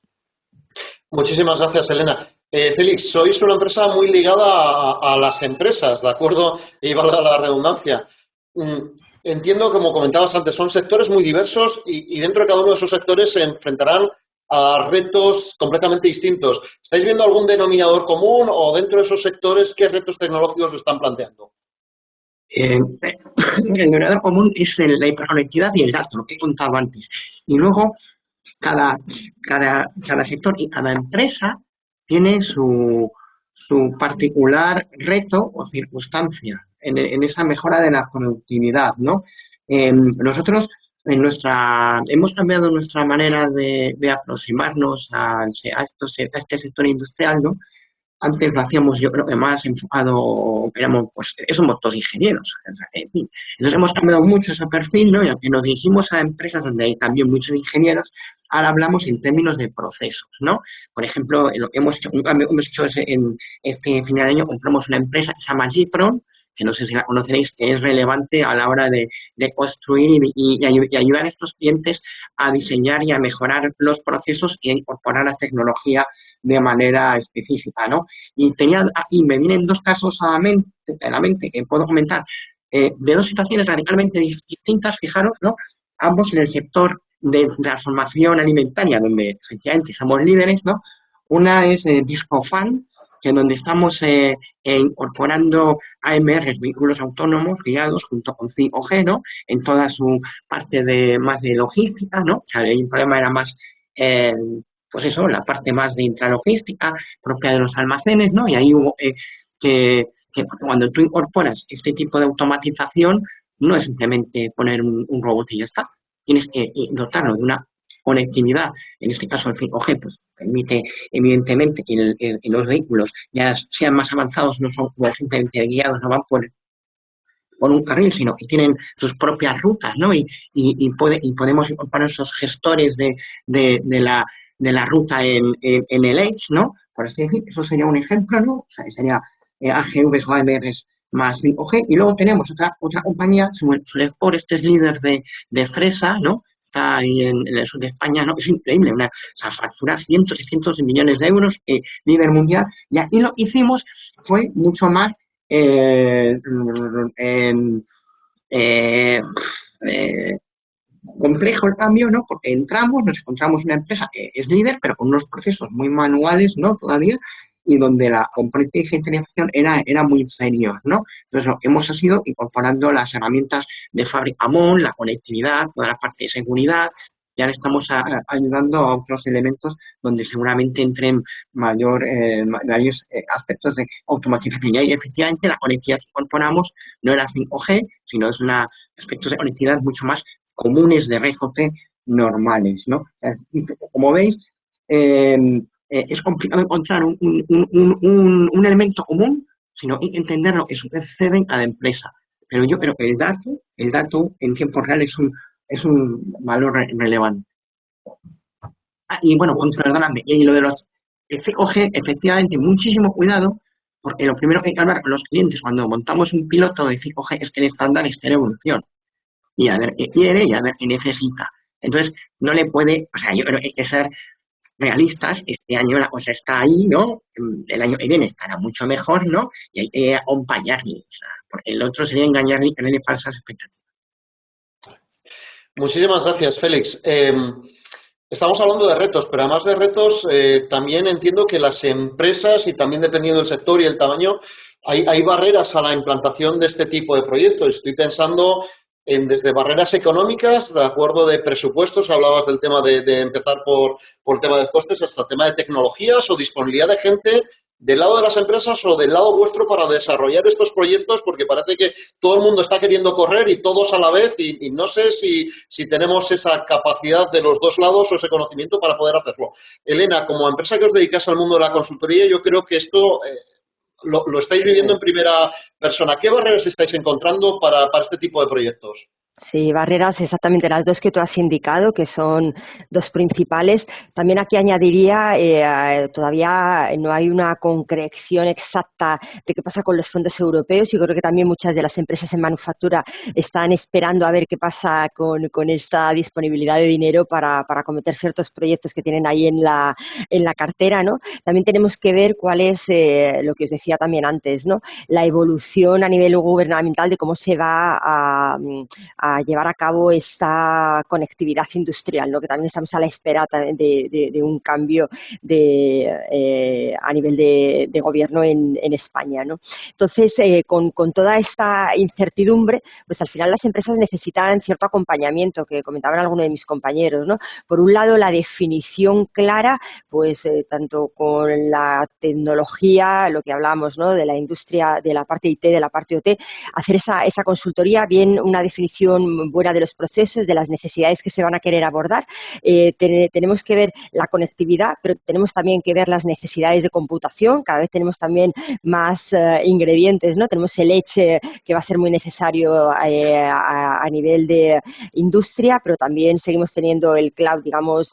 Muchísimas gracias, Elena. Félix, sois una empresa muy ligada a las empresas, ¿de acuerdo? Y valga la redundancia. Entiendo, como comentabas antes, son sectores muy diversos y dentro de cada uno de esos sectores se enfrentarán a retos completamente distintos. ¿Estáis viendo algún denominador común o dentro de esos sectores qué retos tecnológicos lo están planteando? El denominador común es la hiperconectividad y el dato, lo que he contado antes. Y luego, cada sector y cada empresa tiene su particular reto o circunstancia en esa mejora de la conectividad, ¿no? Nosotros hemos cambiado nuestra manera de aproximarnos a este sector industrial, ¿no? antes lo hacíamos, yo creo que más enfocado, somos todos ingenieros. En fin. Entonces hemos cambiado mucho ese perfil, ¿no? Y aunque nos dirigimos a empresas donde hay también muchos ingenieros, ahora hablamos en términos de procesos, ¿no? Por ejemplo, lo que hemos hecho en este final de año, compramos una empresa que se llama Gpron, que no sé si la conoceréis, que es relevante a la hora de construir y ayudar a estos clientes a diseñar y a mejorar los procesos y a incorporar la tecnología de manera específica, ¿no? Y me vienen dos casos a la mente que puedo comentar, de dos situaciones radicalmente distintas, fijaros, ¿no? Ambos en el sector de transformación alimentaria, donde efectivamente somos líderes, ¿no? Una es Discofan, que es donde estamos incorporando AMR, vehículos autónomos guiados junto con 5G, ¿no? En toda su parte más de logística, ¿no? O sea, el problema era más, la parte más de intralogística propia de los almacenes, ¿no? Y ahí hubo que cuando tú incorporas este tipo de automatización, no es simplemente poner un robot y ya está. Tienes que dotarlo de una conectividad, en este caso el 5G, pues permite evidentemente que los vehículos ya sean más avanzados, no son simplemente guiados, no van por un carril, sino que tienen sus propias rutas, ¿no? Y podemos incorporar esos gestores de la ruta en el Edge, ¿no? Por así decir, eso sería un ejemplo, ¿no? O sea, sería AGVs o AMRs más 5G. Y luego tenemos otra compañía, Sulesport, este es líder de Fresa, ¿no? Está ahí en el sur de España, ¿no? Es increíble, factura cientos y cientos de millones de euros, líder mundial. Y aquí lo que hicimos fue mucho más complejo el cambio, ¿no? Porque nos encontramos una empresa que es líder, pero con unos procesos muy manuales, ¿no? Todavía, y donde la componente de digitalización era muy inferior, ¿no? Entonces, lo que hemos sido incorporando las herramientas de fábrica MON, la conectividad, toda la parte de seguridad, y ahora estamos ayudando a otros elementos donde seguramente entren varios aspectos de automatización. Y efectivamente la conectividad que incorporamos no era 5G, sino es aspectos de conectividad mucho más comunes de red OT normales, ¿no? Como veis, es complicado encontrar un elemento común, sino entender lo que sucede en cada empresa. Pero yo creo que el dato en tiempo real es un valor relevante. Y bueno, perdóname, y lo de los 5G, efectivamente, muchísimo cuidado, porque lo primero que hay que hablar con los clientes cuando montamos un piloto de 5G es que el estándar esté en evolución. Y a ver qué quiere y a ver qué necesita. Entonces, no le puede, yo creo que hay que ser realistas. Este año la cosa está ahí, ¿no? El año que viene estará mucho mejor, ¿no? Y hay que acompañarle, porque el otro sería engañarle y tenerle falsas expectativas. Muchísimas gracias, Félix. Estamos hablando de retos, pero además de retos, también entiendo que las empresas, y también dependiendo del sector y el tamaño, hay barreras a la implantación de este tipo de proyectos. Estoy pensando desde barreras económicas, de acuerdo de presupuestos, hablabas del tema de empezar por el tema de costes, hasta el tema de tecnologías o disponibilidad de gente del lado de las empresas o del lado vuestro para desarrollar estos proyectos, porque parece que todo el mundo está queriendo correr y todos a la vez, y no sé si tenemos esa capacidad de los dos lados o ese conocimiento para poder hacerlo. Elena, como empresa que os dedicáis al mundo de la consultoría, yo creo que esto lo estáis viviendo en primera persona. ¿Qué barreras estáis encontrando para este tipo de proyectos? Sí, barreras exactamente las dos que tú has indicado, que son dos principales. También aquí añadiría, todavía no hay una concreción exacta de qué pasa con los fondos europeos, y creo que también muchas de las empresas en manufactura están esperando a ver qué pasa con esta disponibilidad de dinero para acometer ciertos proyectos que tienen ahí en la cartera, ¿no? También tenemos que ver cuál es, lo que os decía también antes, ¿no? La evolución a nivel gubernamental de cómo se va a llevar a cabo esta conectividad industrial, ¿no? Que también estamos a la espera de un cambio a nivel de gobierno en España, ¿no? Entonces, con toda esta incertidumbre, pues al final las empresas necesitan cierto acompañamiento, que comentaban algunos de mis compañeros, ¿no? Por un lado, la definición clara, pues tanto con la tecnología, lo que hablábamos, ¿no? De la industria, de la parte IT, de la parte OT, hacer esa consultoría, bien una definición visión buena de los procesos, de las necesidades que se van a querer abordar. Tenemos que ver la conectividad, pero tenemos también que ver las necesidades de computación. Cada vez tenemos también más ingredientes, ¿no? Tenemos el Edge que va a ser muy necesario a nivel de industria, pero también seguimos teniendo el cloud, digamos,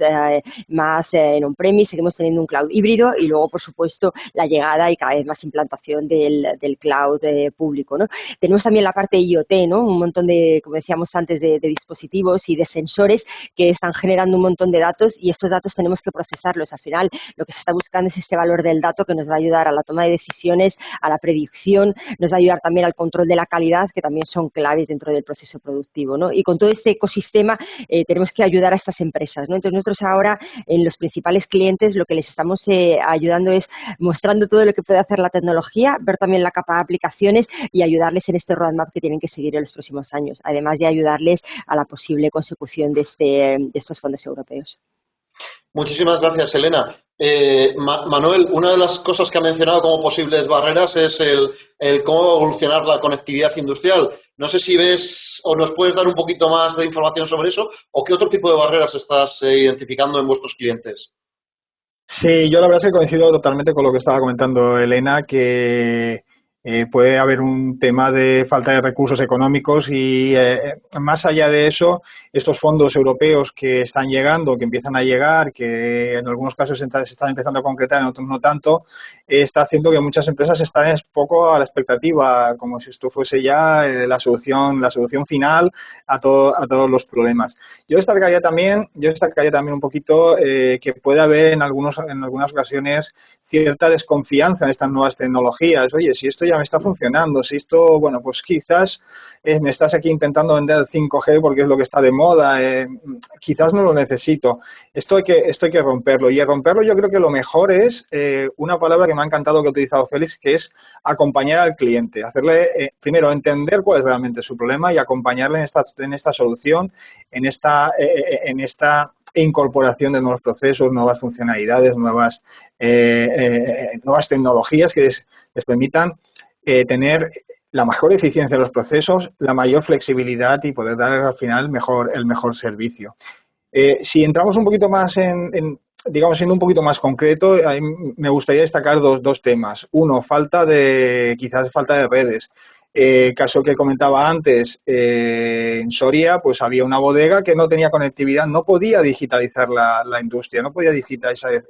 más en on-premise, seguimos teniendo un cloud híbrido y luego, por supuesto, la llegada y cada vez más implantación del cloud público, ¿no? Tenemos también la parte IoT, ¿no? Un montón de, como decíamos antes, de dispositivos y de sensores que están generando un montón de datos y estos datos tenemos que procesarlos. Al final, lo que se está buscando es este valor del dato que nos va a ayudar a la toma de decisiones, a la predicción, nos va a ayudar también al control de la calidad, que también son claves dentro del proceso productivo, ¿no? Y con todo este ecosistema tenemos que ayudar a estas empresas, ¿no? Entonces, nosotros ahora en los principales clientes lo que les estamos ayudando es mostrando todo lo que puede hacer la tecnología, ver también la capa de aplicaciones y ayudarles en este roadmap que tienen que seguir en los próximos años, además de ayudarles a la posible consecución de estos fondos europeos. Muchísimas gracias, Elena. Manuel, una de las cosas que ha mencionado como posibles barreras es el cómo evolucionar la conectividad industrial. No sé si ves o nos puedes dar un poquito más de información sobre eso o qué otro tipo de barreras estás identificando en vuestros clientes. Sí, yo la verdad es que coincido totalmente con lo que estaba comentando Elena, que puede haber un tema de falta de recursos económicos y más allá de eso, estos fondos europeos que están llegando, que empiezan a llegar, que en algunos casos se están empezando a concretar, en otros no tanto, está haciendo que muchas empresas estén un poco a la expectativa, como si esto fuese ya la solución final a todos los problemas. Yo destacaría también un poquito que puede haber en algunas ocasiones cierta desconfianza en estas nuevas tecnologías. Oye, si esto ya me está funcionando, si esto, bueno, pues quizás me estás aquí intentando vender 5G porque es lo que está de moda, quizás no lo necesito. Esto hay que romperlo. Y a romperlo yo creo que lo mejor es una palabra que me ha encantado que ha utilizado Félix, que es acompañar al cliente. Hacerle, primero, entender cuál es realmente su problema y acompañarle en esta solución, en esta incorporación de nuevos procesos, nuevas funcionalidades, nuevas tecnologías que les permitan tener la mejor eficiencia de los procesos, la mayor flexibilidad y poder dar al final el mejor servicio. Si entramos un poquito más digamos, siendo un poquito más concreto, a mí me gustaría destacar dos temas. Uno, quizás falta de redes. Caso que comentaba antes, en Soria pues había una bodega que no tenía conectividad, no podía digitalizar la industria, no podía digitalizar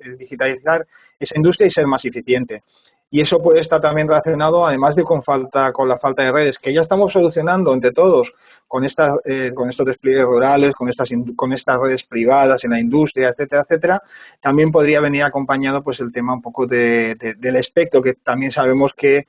esa industria y ser más eficiente. Y eso puede estar también relacionado, además de con la falta de redes, que ya estamos solucionando entre todos con estos despliegues rurales, con estas redes privadas en la industria, etcétera, etcétera. También podría venir acompañado pues el tema un poco del espectro, que también sabemos que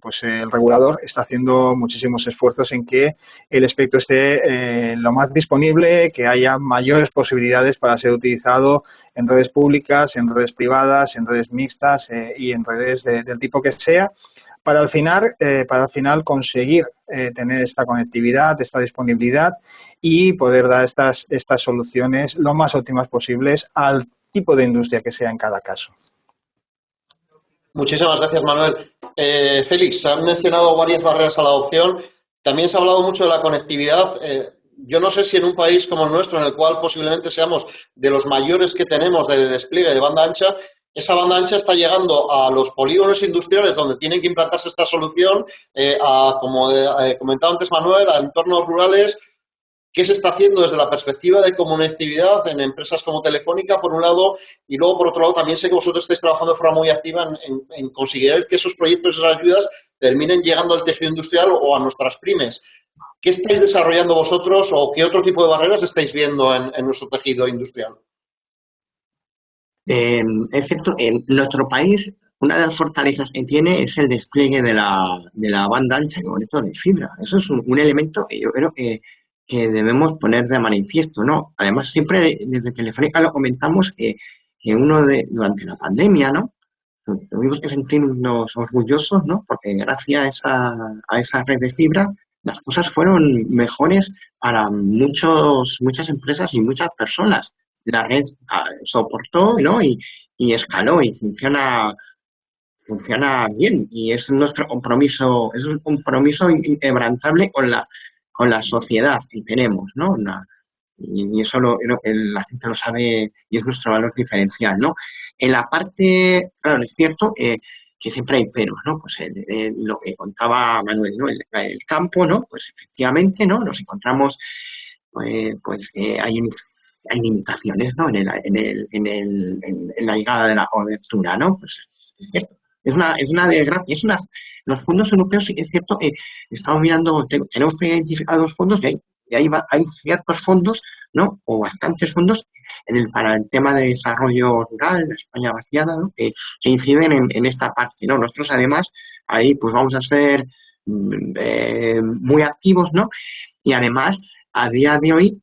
pues el regulador está haciendo muchísimos esfuerzos en que el espectro esté lo más disponible, que haya mayores posibilidades para ser utilizado en redes públicas, en redes privadas, en redes mixtas y en redes del tipo que sea, para al final conseguir tener esta conectividad, esta disponibilidad y poder dar estas soluciones lo más óptimas posibles al tipo de industria que sea en cada caso. Muchísimas gracias, Manuel. Félix, han mencionado varias barreras a la adopción. También se ha hablado mucho de la conectividad. Yo no sé si en un país como el nuestro, en el cual posiblemente seamos de los mayores que tenemos de despliegue de banda ancha, esa banda ancha está llegando a los polígonos industriales donde tienen que implantarse esta solución, como comentaba antes Manuel, a entornos rurales. ¿Qué se está haciendo desde la perspectiva de conectividad en empresas como Telefónica, por un lado, y luego, por otro lado, también sé que vosotros estáis trabajando de forma muy activa en conseguir que esos proyectos, esas ayudas, terminen llegando al tejido industrial o a nuestras pymes? ¿Qué estáis desarrollando vosotros o qué otro tipo de barreras estáis viendo en nuestro tejido industrial? Efecto, en nuestro país, una de las fortalezas que tiene es el despliegue de la banda ancha con esto de fibra. Eso es un elemento que yo creo que debemos poner de manifiesto, ¿no? Además, siempre desde Telefónica lo comentamos que durante la pandemia, ¿no? Tuvimos que sentirnos orgullosos, ¿no? Porque gracias a esa red de fibra, las cosas fueron mejores para muchas empresas y muchas personas. La red soportó, ¿no? Y escaló y funciona bien. Y es nuestro compromiso, es un compromiso inquebrantable con la con la sociedad que tenemos, ¿no? Y eso la gente lo sabe y es nuestro valor diferencial, ¿no? En la parte, claro, es cierto que siempre hay peros, ¿no? Pues lo que contaba Manuel, ¿no? El campo, ¿no? Pues efectivamente, ¿no? Nos encontramos, hay limitaciones, ¿no? En la llegada de la cobertura, ¿no? Pues es cierto. Es una desgracia, los fondos europeos, sí que es cierto que estamos mirando, tenemos identificados fondos y hay ciertos fondos, ¿no? O bastantes fondos para el tema de desarrollo rural, la España vaciada, ¿no? Que inciden en esta parte, ¿no? Nosotros, además, ahí pues vamos a ser muy activos, ¿no? Y además, a día de hoy,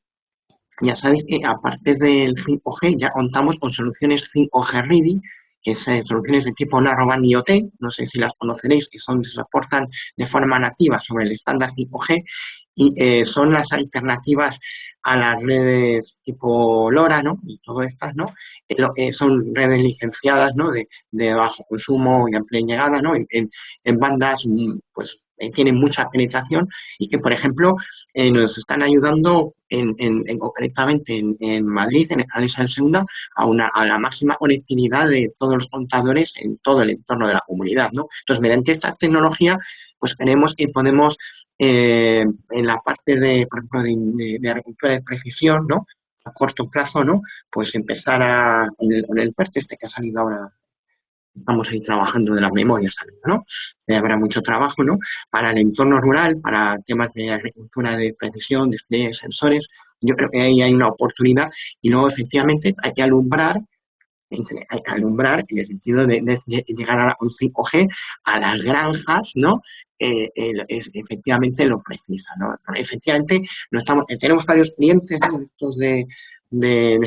ya sabéis que aparte del 5G, ya contamos con soluciones 5G Ready, que son soluciones de tipo Narrowband IoT, no sé si las conoceréis, que se soportan de forma nativa sobre el estándar 5G y son las alternativas a las redes tipo LoRa, ¿no? Y todas estas, ¿no? Son redes licenciadas, ¿no? De bajo consumo y amplia llegada, ¿no? En bandas, pues, tienen mucha penetración y que, por ejemplo, nos están ayudando concretamente en Madrid, en el Isabel II, a la máxima conectividad de todos los contadores en todo el entorno de la comunidad, ¿no? Entonces, mediante esta tecnología, pues creemos que podemos, en la parte de, por ejemplo, de agricultura de precisión, ¿no? A corto plazo, ¿no? Pues empezar con el PERTE que ha salido ahora. Estamos ahí trabajando de las memorias, ¿no? Habrá mucho trabajo, ¿no? Para el entorno rural, para temas de agricultura de precisión, despliegue de sensores. Yo creo que ahí hay una oportunidad y luego, efectivamente, hay que alumbrar en el sentido de llegar a un 5G a las granjas, ¿no? Efectivamente lo precisa, ¿no? Efectivamente, tenemos varios clientes, ¿no? Estos de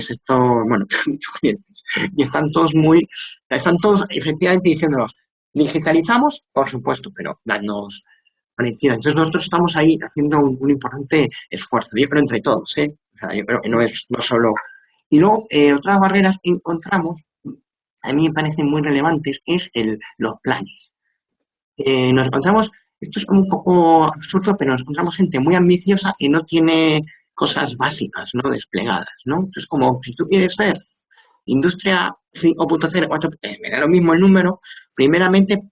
sector, bueno, muchos clientes, y están todos efectivamente diciéndonos, digitalizamos, por supuesto, pero danos conectividad. Entonces nosotros estamos ahí haciendo un importante esfuerzo, yo creo entre todos, ¿eh? O sea, yo creo que no solo. Y luego, otras barreras que encontramos, a mí me parecen muy relevantes, es los planes. Nos encontramos, esto es un poco absurdo, pero nos encontramos gente muy ambiciosa que no tiene cosas básicas, ¿no? Desplegadas, ¿no? Entonces, como si tú quieres ser industria 5.0, 4, me da lo mismo el número, primeramente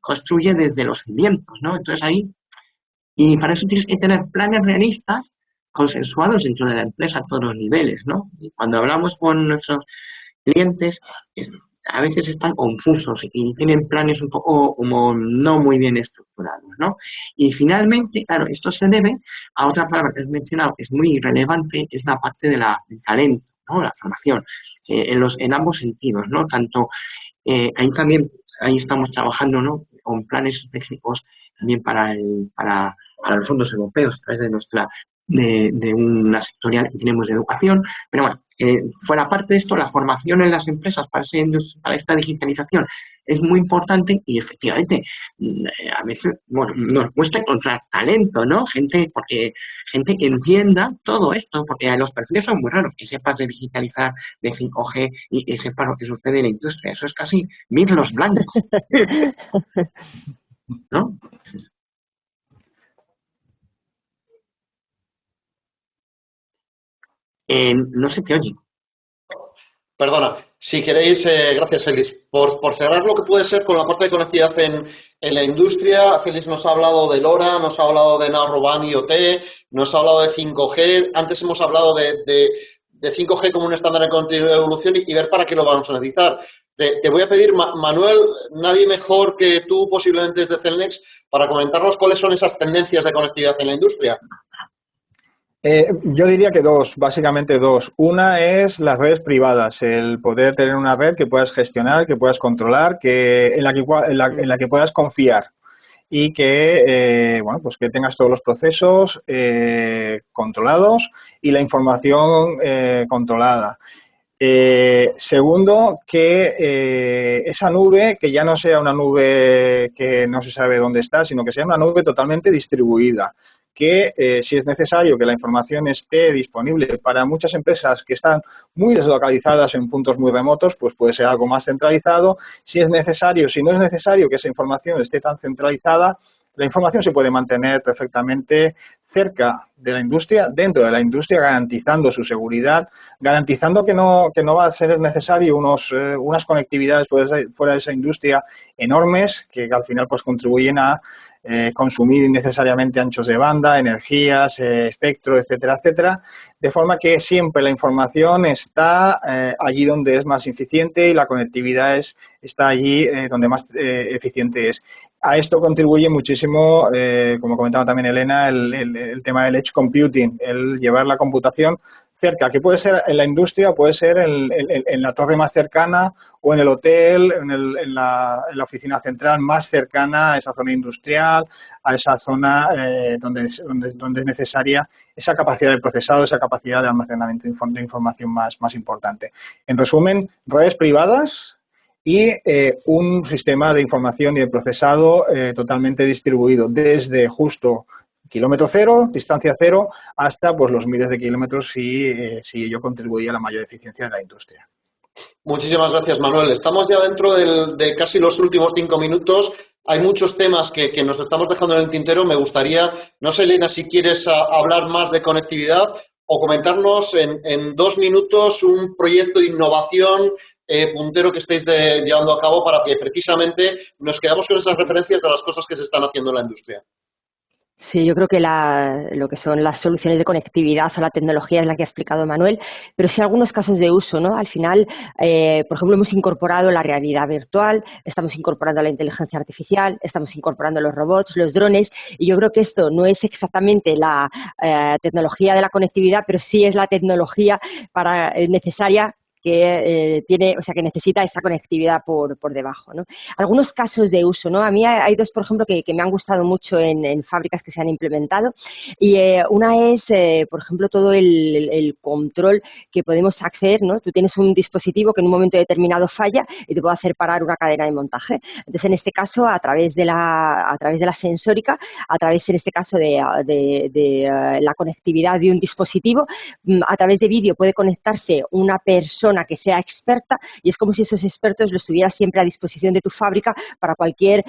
construye desde los cimientos, ¿no? Entonces ahí, y para eso tienes que tener planes realistas consensuados dentro de la empresa a todos los niveles, ¿no? Y cuando hablamos con nuestros clientes, a veces están confusos y tienen planes un poco como no muy bien estructurados, ¿no? Y finalmente, claro, esto se debe a otra palabra que has mencionado, que es muy relevante, es la parte del talento, ¿no? La formación, en ambos sentidos, ¿no? Tanto, ahí estamos trabajando, ¿no? Con planes específicos también para los fondos europeos, a través de una sectorial que tenemos de educación, pero bueno, fuera parte de esto, la formación en las empresas para esta digitalización es muy importante y efectivamente a veces, bueno, nos cuesta encontrar talento, ¿no? Gente que entienda todo esto, porque los perfiles son muy raros, que sepas de digitalizar de 5G y que sepas lo que sucede en la industria, eso es casi mirlos blancos, ¿no? No se te oye. Perdona, si queréis, gracias Félix, por cerrar lo que puede ser con la parte de conectividad en la industria. Félix nos ha hablado de LoRa, nos ha hablado de Narrowband IoT, nos ha hablado de 5G, antes hemos hablado de 5G como un estándar en continua evolución y ver para qué lo vamos a necesitar. Te voy a pedir, Manuel, nadie mejor que tú, posiblemente desde Cellnex, para comentarnos cuáles son esas tendencias de conectividad en la industria. Yo diría que básicamente dos. Una es las redes privadas, el poder tener una red que puedas gestionar, que puedas controlar, en la que puedas confiar y que, bueno, pues que tengas todos los procesos controlados y la información controlada. Segundo, que esa nube, que ya no sea una nube que no se sabe dónde está, sino que sea una nube totalmente distribuida, que si es necesario que la información esté disponible para muchas empresas que están muy deslocalizadas en puntos muy remotos, pues puede ser algo más centralizado. Si no es necesario que esa información esté tan centralizada, la información se puede mantener perfectamente cerca de la industria, dentro de la industria, garantizando su seguridad, garantizando que no va a ser necesario unas conectividades fuera de esa industria enormes que al final pues contribuyen a consumir innecesariamente anchos de banda, energías, espectro, etcétera, etcétera, de forma que siempre la información está allí donde es más eficiente y la conectividad está allí donde más eficiente es. A esto contribuye muchísimo, como comentaba también Elena, el tema del edge computing, el llevar la computación cerca, que puede ser en la industria, puede ser en la torre más cercana o en el hotel, en la oficina central más cercana a esa zona industrial, a esa zona donde es necesaria esa capacidad de procesado, esa capacidad de almacenamiento de información más importante. En resumen, redes privadas y un sistema de información y de procesado totalmente distribuido desde justo kilómetro cero, distancia cero, hasta pues los miles de kilómetros si ello contribuye a la mayor eficiencia de la industria. Muchísimas gracias, Manuel. Estamos ya dentro de casi los últimos 5 minutos. Hay muchos temas que nos estamos dejando en el tintero. Me gustaría, no sé, Elena, si quieres hablar más de conectividad o comentarnos en 2 minutos un proyecto de innovación puntero que estéis llevando a cabo para que precisamente nos quedamos con esas referencias de las cosas que se están haciendo en la industria. Sí, yo creo que lo que son las soluciones de conectividad o la tecnología es la que ha explicado Manuel, pero sí algunos casos de uso, ¿no? Al final, por ejemplo, hemos incorporado la realidad virtual, estamos incorporando la inteligencia artificial, estamos incorporando los robots, los drones, y yo creo que esto no es exactamente la tecnología de la conectividad, pero sí es la tecnología necesaria que que necesita esa conectividad por debajo, ¿no? Algunos casos de uso, ¿no? A mí hay dos, por ejemplo, que me han gustado mucho en fábricas que se han implementado y una es, por ejemplo, todo el control que podemos acceder, ¿no? Tú tienes un dispositivo que en un momento determinado falla y te puede hacer parar una cadena de montaje. Entonces, en este caso, a través de la sensórica, a través, en este caso, de la conectividad de un dispositivo, a través de vídeo puede conectarse una persona que sea experta y es como si esos expertos los tuvieras siempre a disposición de tu fábrica para cualquier,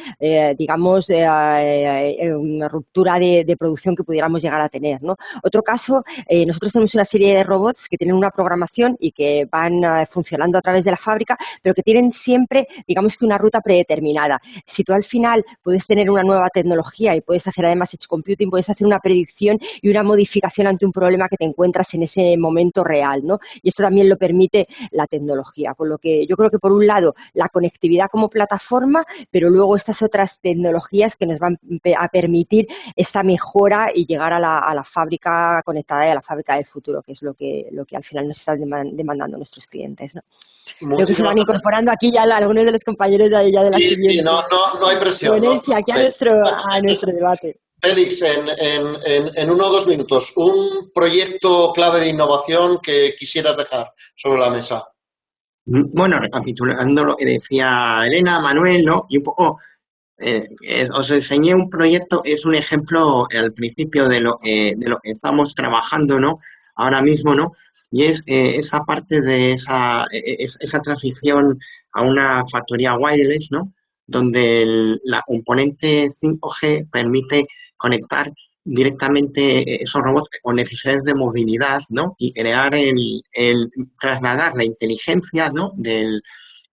ruptura de producción que pudiéramos llegar a tener, ¿no? Otro caso, nosotros tenemos una serie de robots que tienen una programación y que van funcionando a través de la fábrica, pero que tienen siempre, digamos que una ruta predeterminada. Si tú al final puedes tener una nueva tecnología y puedes hacer además edge computing, puedes hacer una predicción y una modificación ante un problema que te encuentras en ese momento real, ¿no? Y esto también lo permite la tecnología, con lo que yo creo que por un lado la conectividad como plataforma, pero luego estas otras tecnologías que nos van a permitir esta mejora y llegar a la fábrica conectada y a la fábrica del futuro, que es lo que al final nos están demandando nuestros clientes, ¿no? Creo que se van incorporando aquí ya algunos de los compañeros de la siguiente. Sí, no hay presión. Ponencia, aquí a nuestro debate. Félix, en 1 o 2 minutos, un proyecto clave de innovación que quisieras dejar sobre la mesa. Bueno, recapitulando lo que decía Elena, Manuel, ¿no? Y un poco, os enseñé un proyecto, es un ejemplo al principio de lo que estamos trabajando, ¿no? Ahora mismo, ¿no? Y es esa parte de esa transición a una factoría wireless, ¿no? Donde la componente 5G permite conectar directamente esos robots con necesidades de movilidad, ¿no? Y crear trasladar la inteligencia, ¿no?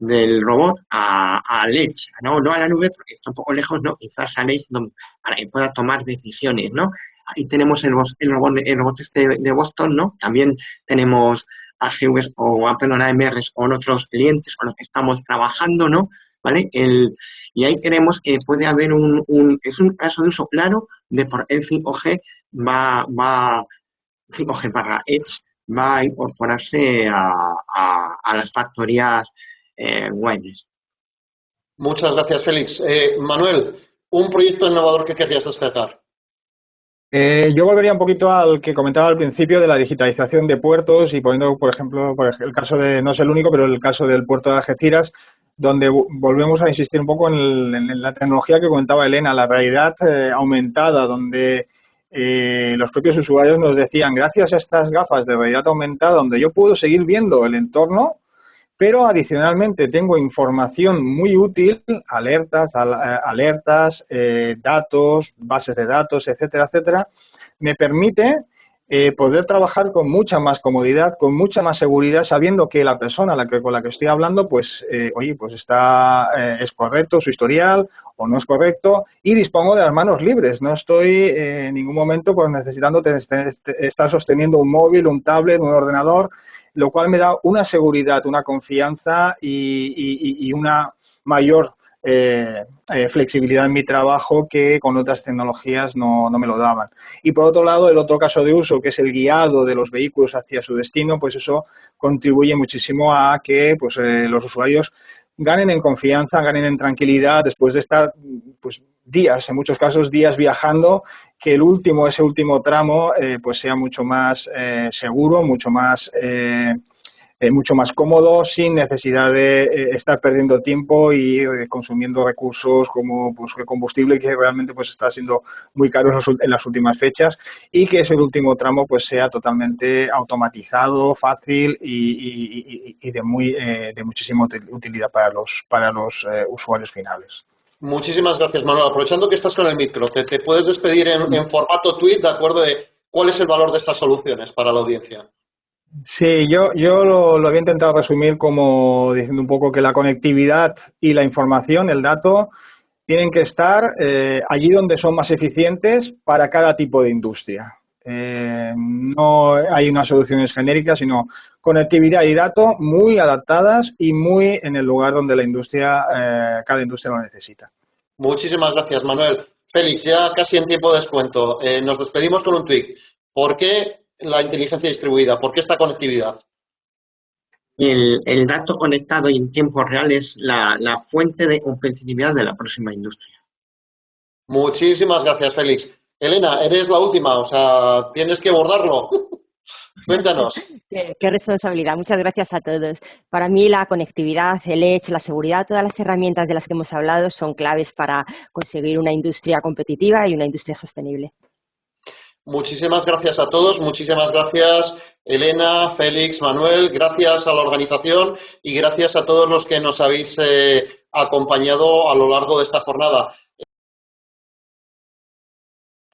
del robot al edge, ¿no? No a la nube, porque está un poco lejos, ¿no? Quizás al edge para que pueda tomar decisiones, ¿no? Ahí tenemos el robot este de Boston, ¿no? También tenemos AGVs AMRs con otros clientes con los que estamos trabajando, ¿no? ¿Vale? Y ahí creemos que puede haber es un caso de uso claro de por el 5G 5G barra Edge va a incorporarse a las factorías wireless. Muchas gracias, Félix. Manuel, un proyecto innovador que querrías destacar. Yo volvería un poquito al que comentaba al principio de la digitalización de puertos y poniendo, por ejemplo, el caso no es el único, pero el caso del puerto de Algeciras, donde volvemos a insistir un poco en la tecnología que comentaba Elena, la realidad aumentada, donde los propios usuarios nos decían, gracias a estas gafas de realidad aumentada, donde yo puedo seguir viendo el entorno, pero adicionalmente tengo información muy útil, alertas, datos, bases de datos, etcétera, etcétera, me permite poder trabajar con mucha más comodidad, con mucha más seguridad, sabiendo que la persona con la que estoy hablando, pues, oye, pues es correcto su historial o no es correcto, y dispongo de las manos libres. No estoy en ningún momento pues necesitando estar sosteniendo un móvil, un tablet, un ordenador, lo cual me da una seguridad, una confianza y una mayor flexibilidad en mi trabajo que con otras tecnologías no me lo daban. Y por otro lado, el otro caso de uso, que es el guiado de los vehículos hacia su destino, pues eso contribuye muchísimo a que pues, los usuarios ganen en confianza, ganen en tranquilidad después de estar pues días, en muchos casos días viajando, que ese último tramo pues sea mucho más seguro, mucho más cómodo, sin necesidad de estar perdiendo tiempo y consumiendo recursos como pues, el combustible, que realmente pues está siendo muy caro en las últimas fechas, y que ese último tramo pues sea totalmente automatizado, fácil y de muchísima utilidad para los usuarios finales. Muchísimas gracias, Manuel. Aprovechando que estás con el micro, te puedes despedir en formato tweet, ¿de acuerdo? De cuál es el valor de estas soluciones para la audiencia. Sí, yo lo había intentado resumir como diciendo un poco que la conectividad y la información, el dato, tienen que estar allí donde son más eficientes para cada tipo de industria. No hay unas soluciones genéricas, sino conectividad y dato muy adaptadas y muy en el lugar donde cada industria lo necesita. Muchísimas gracias, Manuel. Félix, ya casi en tiempo de descuento. Nos despedimos con un tweet. ¿Por qué la inteligencia distribuida? ¿Por qué esta conectividad? El dato conectado y en tiempo real es la fuente de competitividad de la próxima industria. Muchísimas gracias, Félix. Elena, eres la última, o sea, tienes que bordarlo. Cuéntanos. Qué responsabilidad. Muchas gracias a todos. Para mí la conectividad, el edge, la seguridad, todas las herramientas de las que hemos hablado son claves para conseguir una industria competitiva y una industria sostenible. Muchísimas gracias a todos, muchísimas gracias Elena, Félix, Manuel, gracias a la organización y gracias a todos los que nos habéis acompañado a lo largo de esta jornada.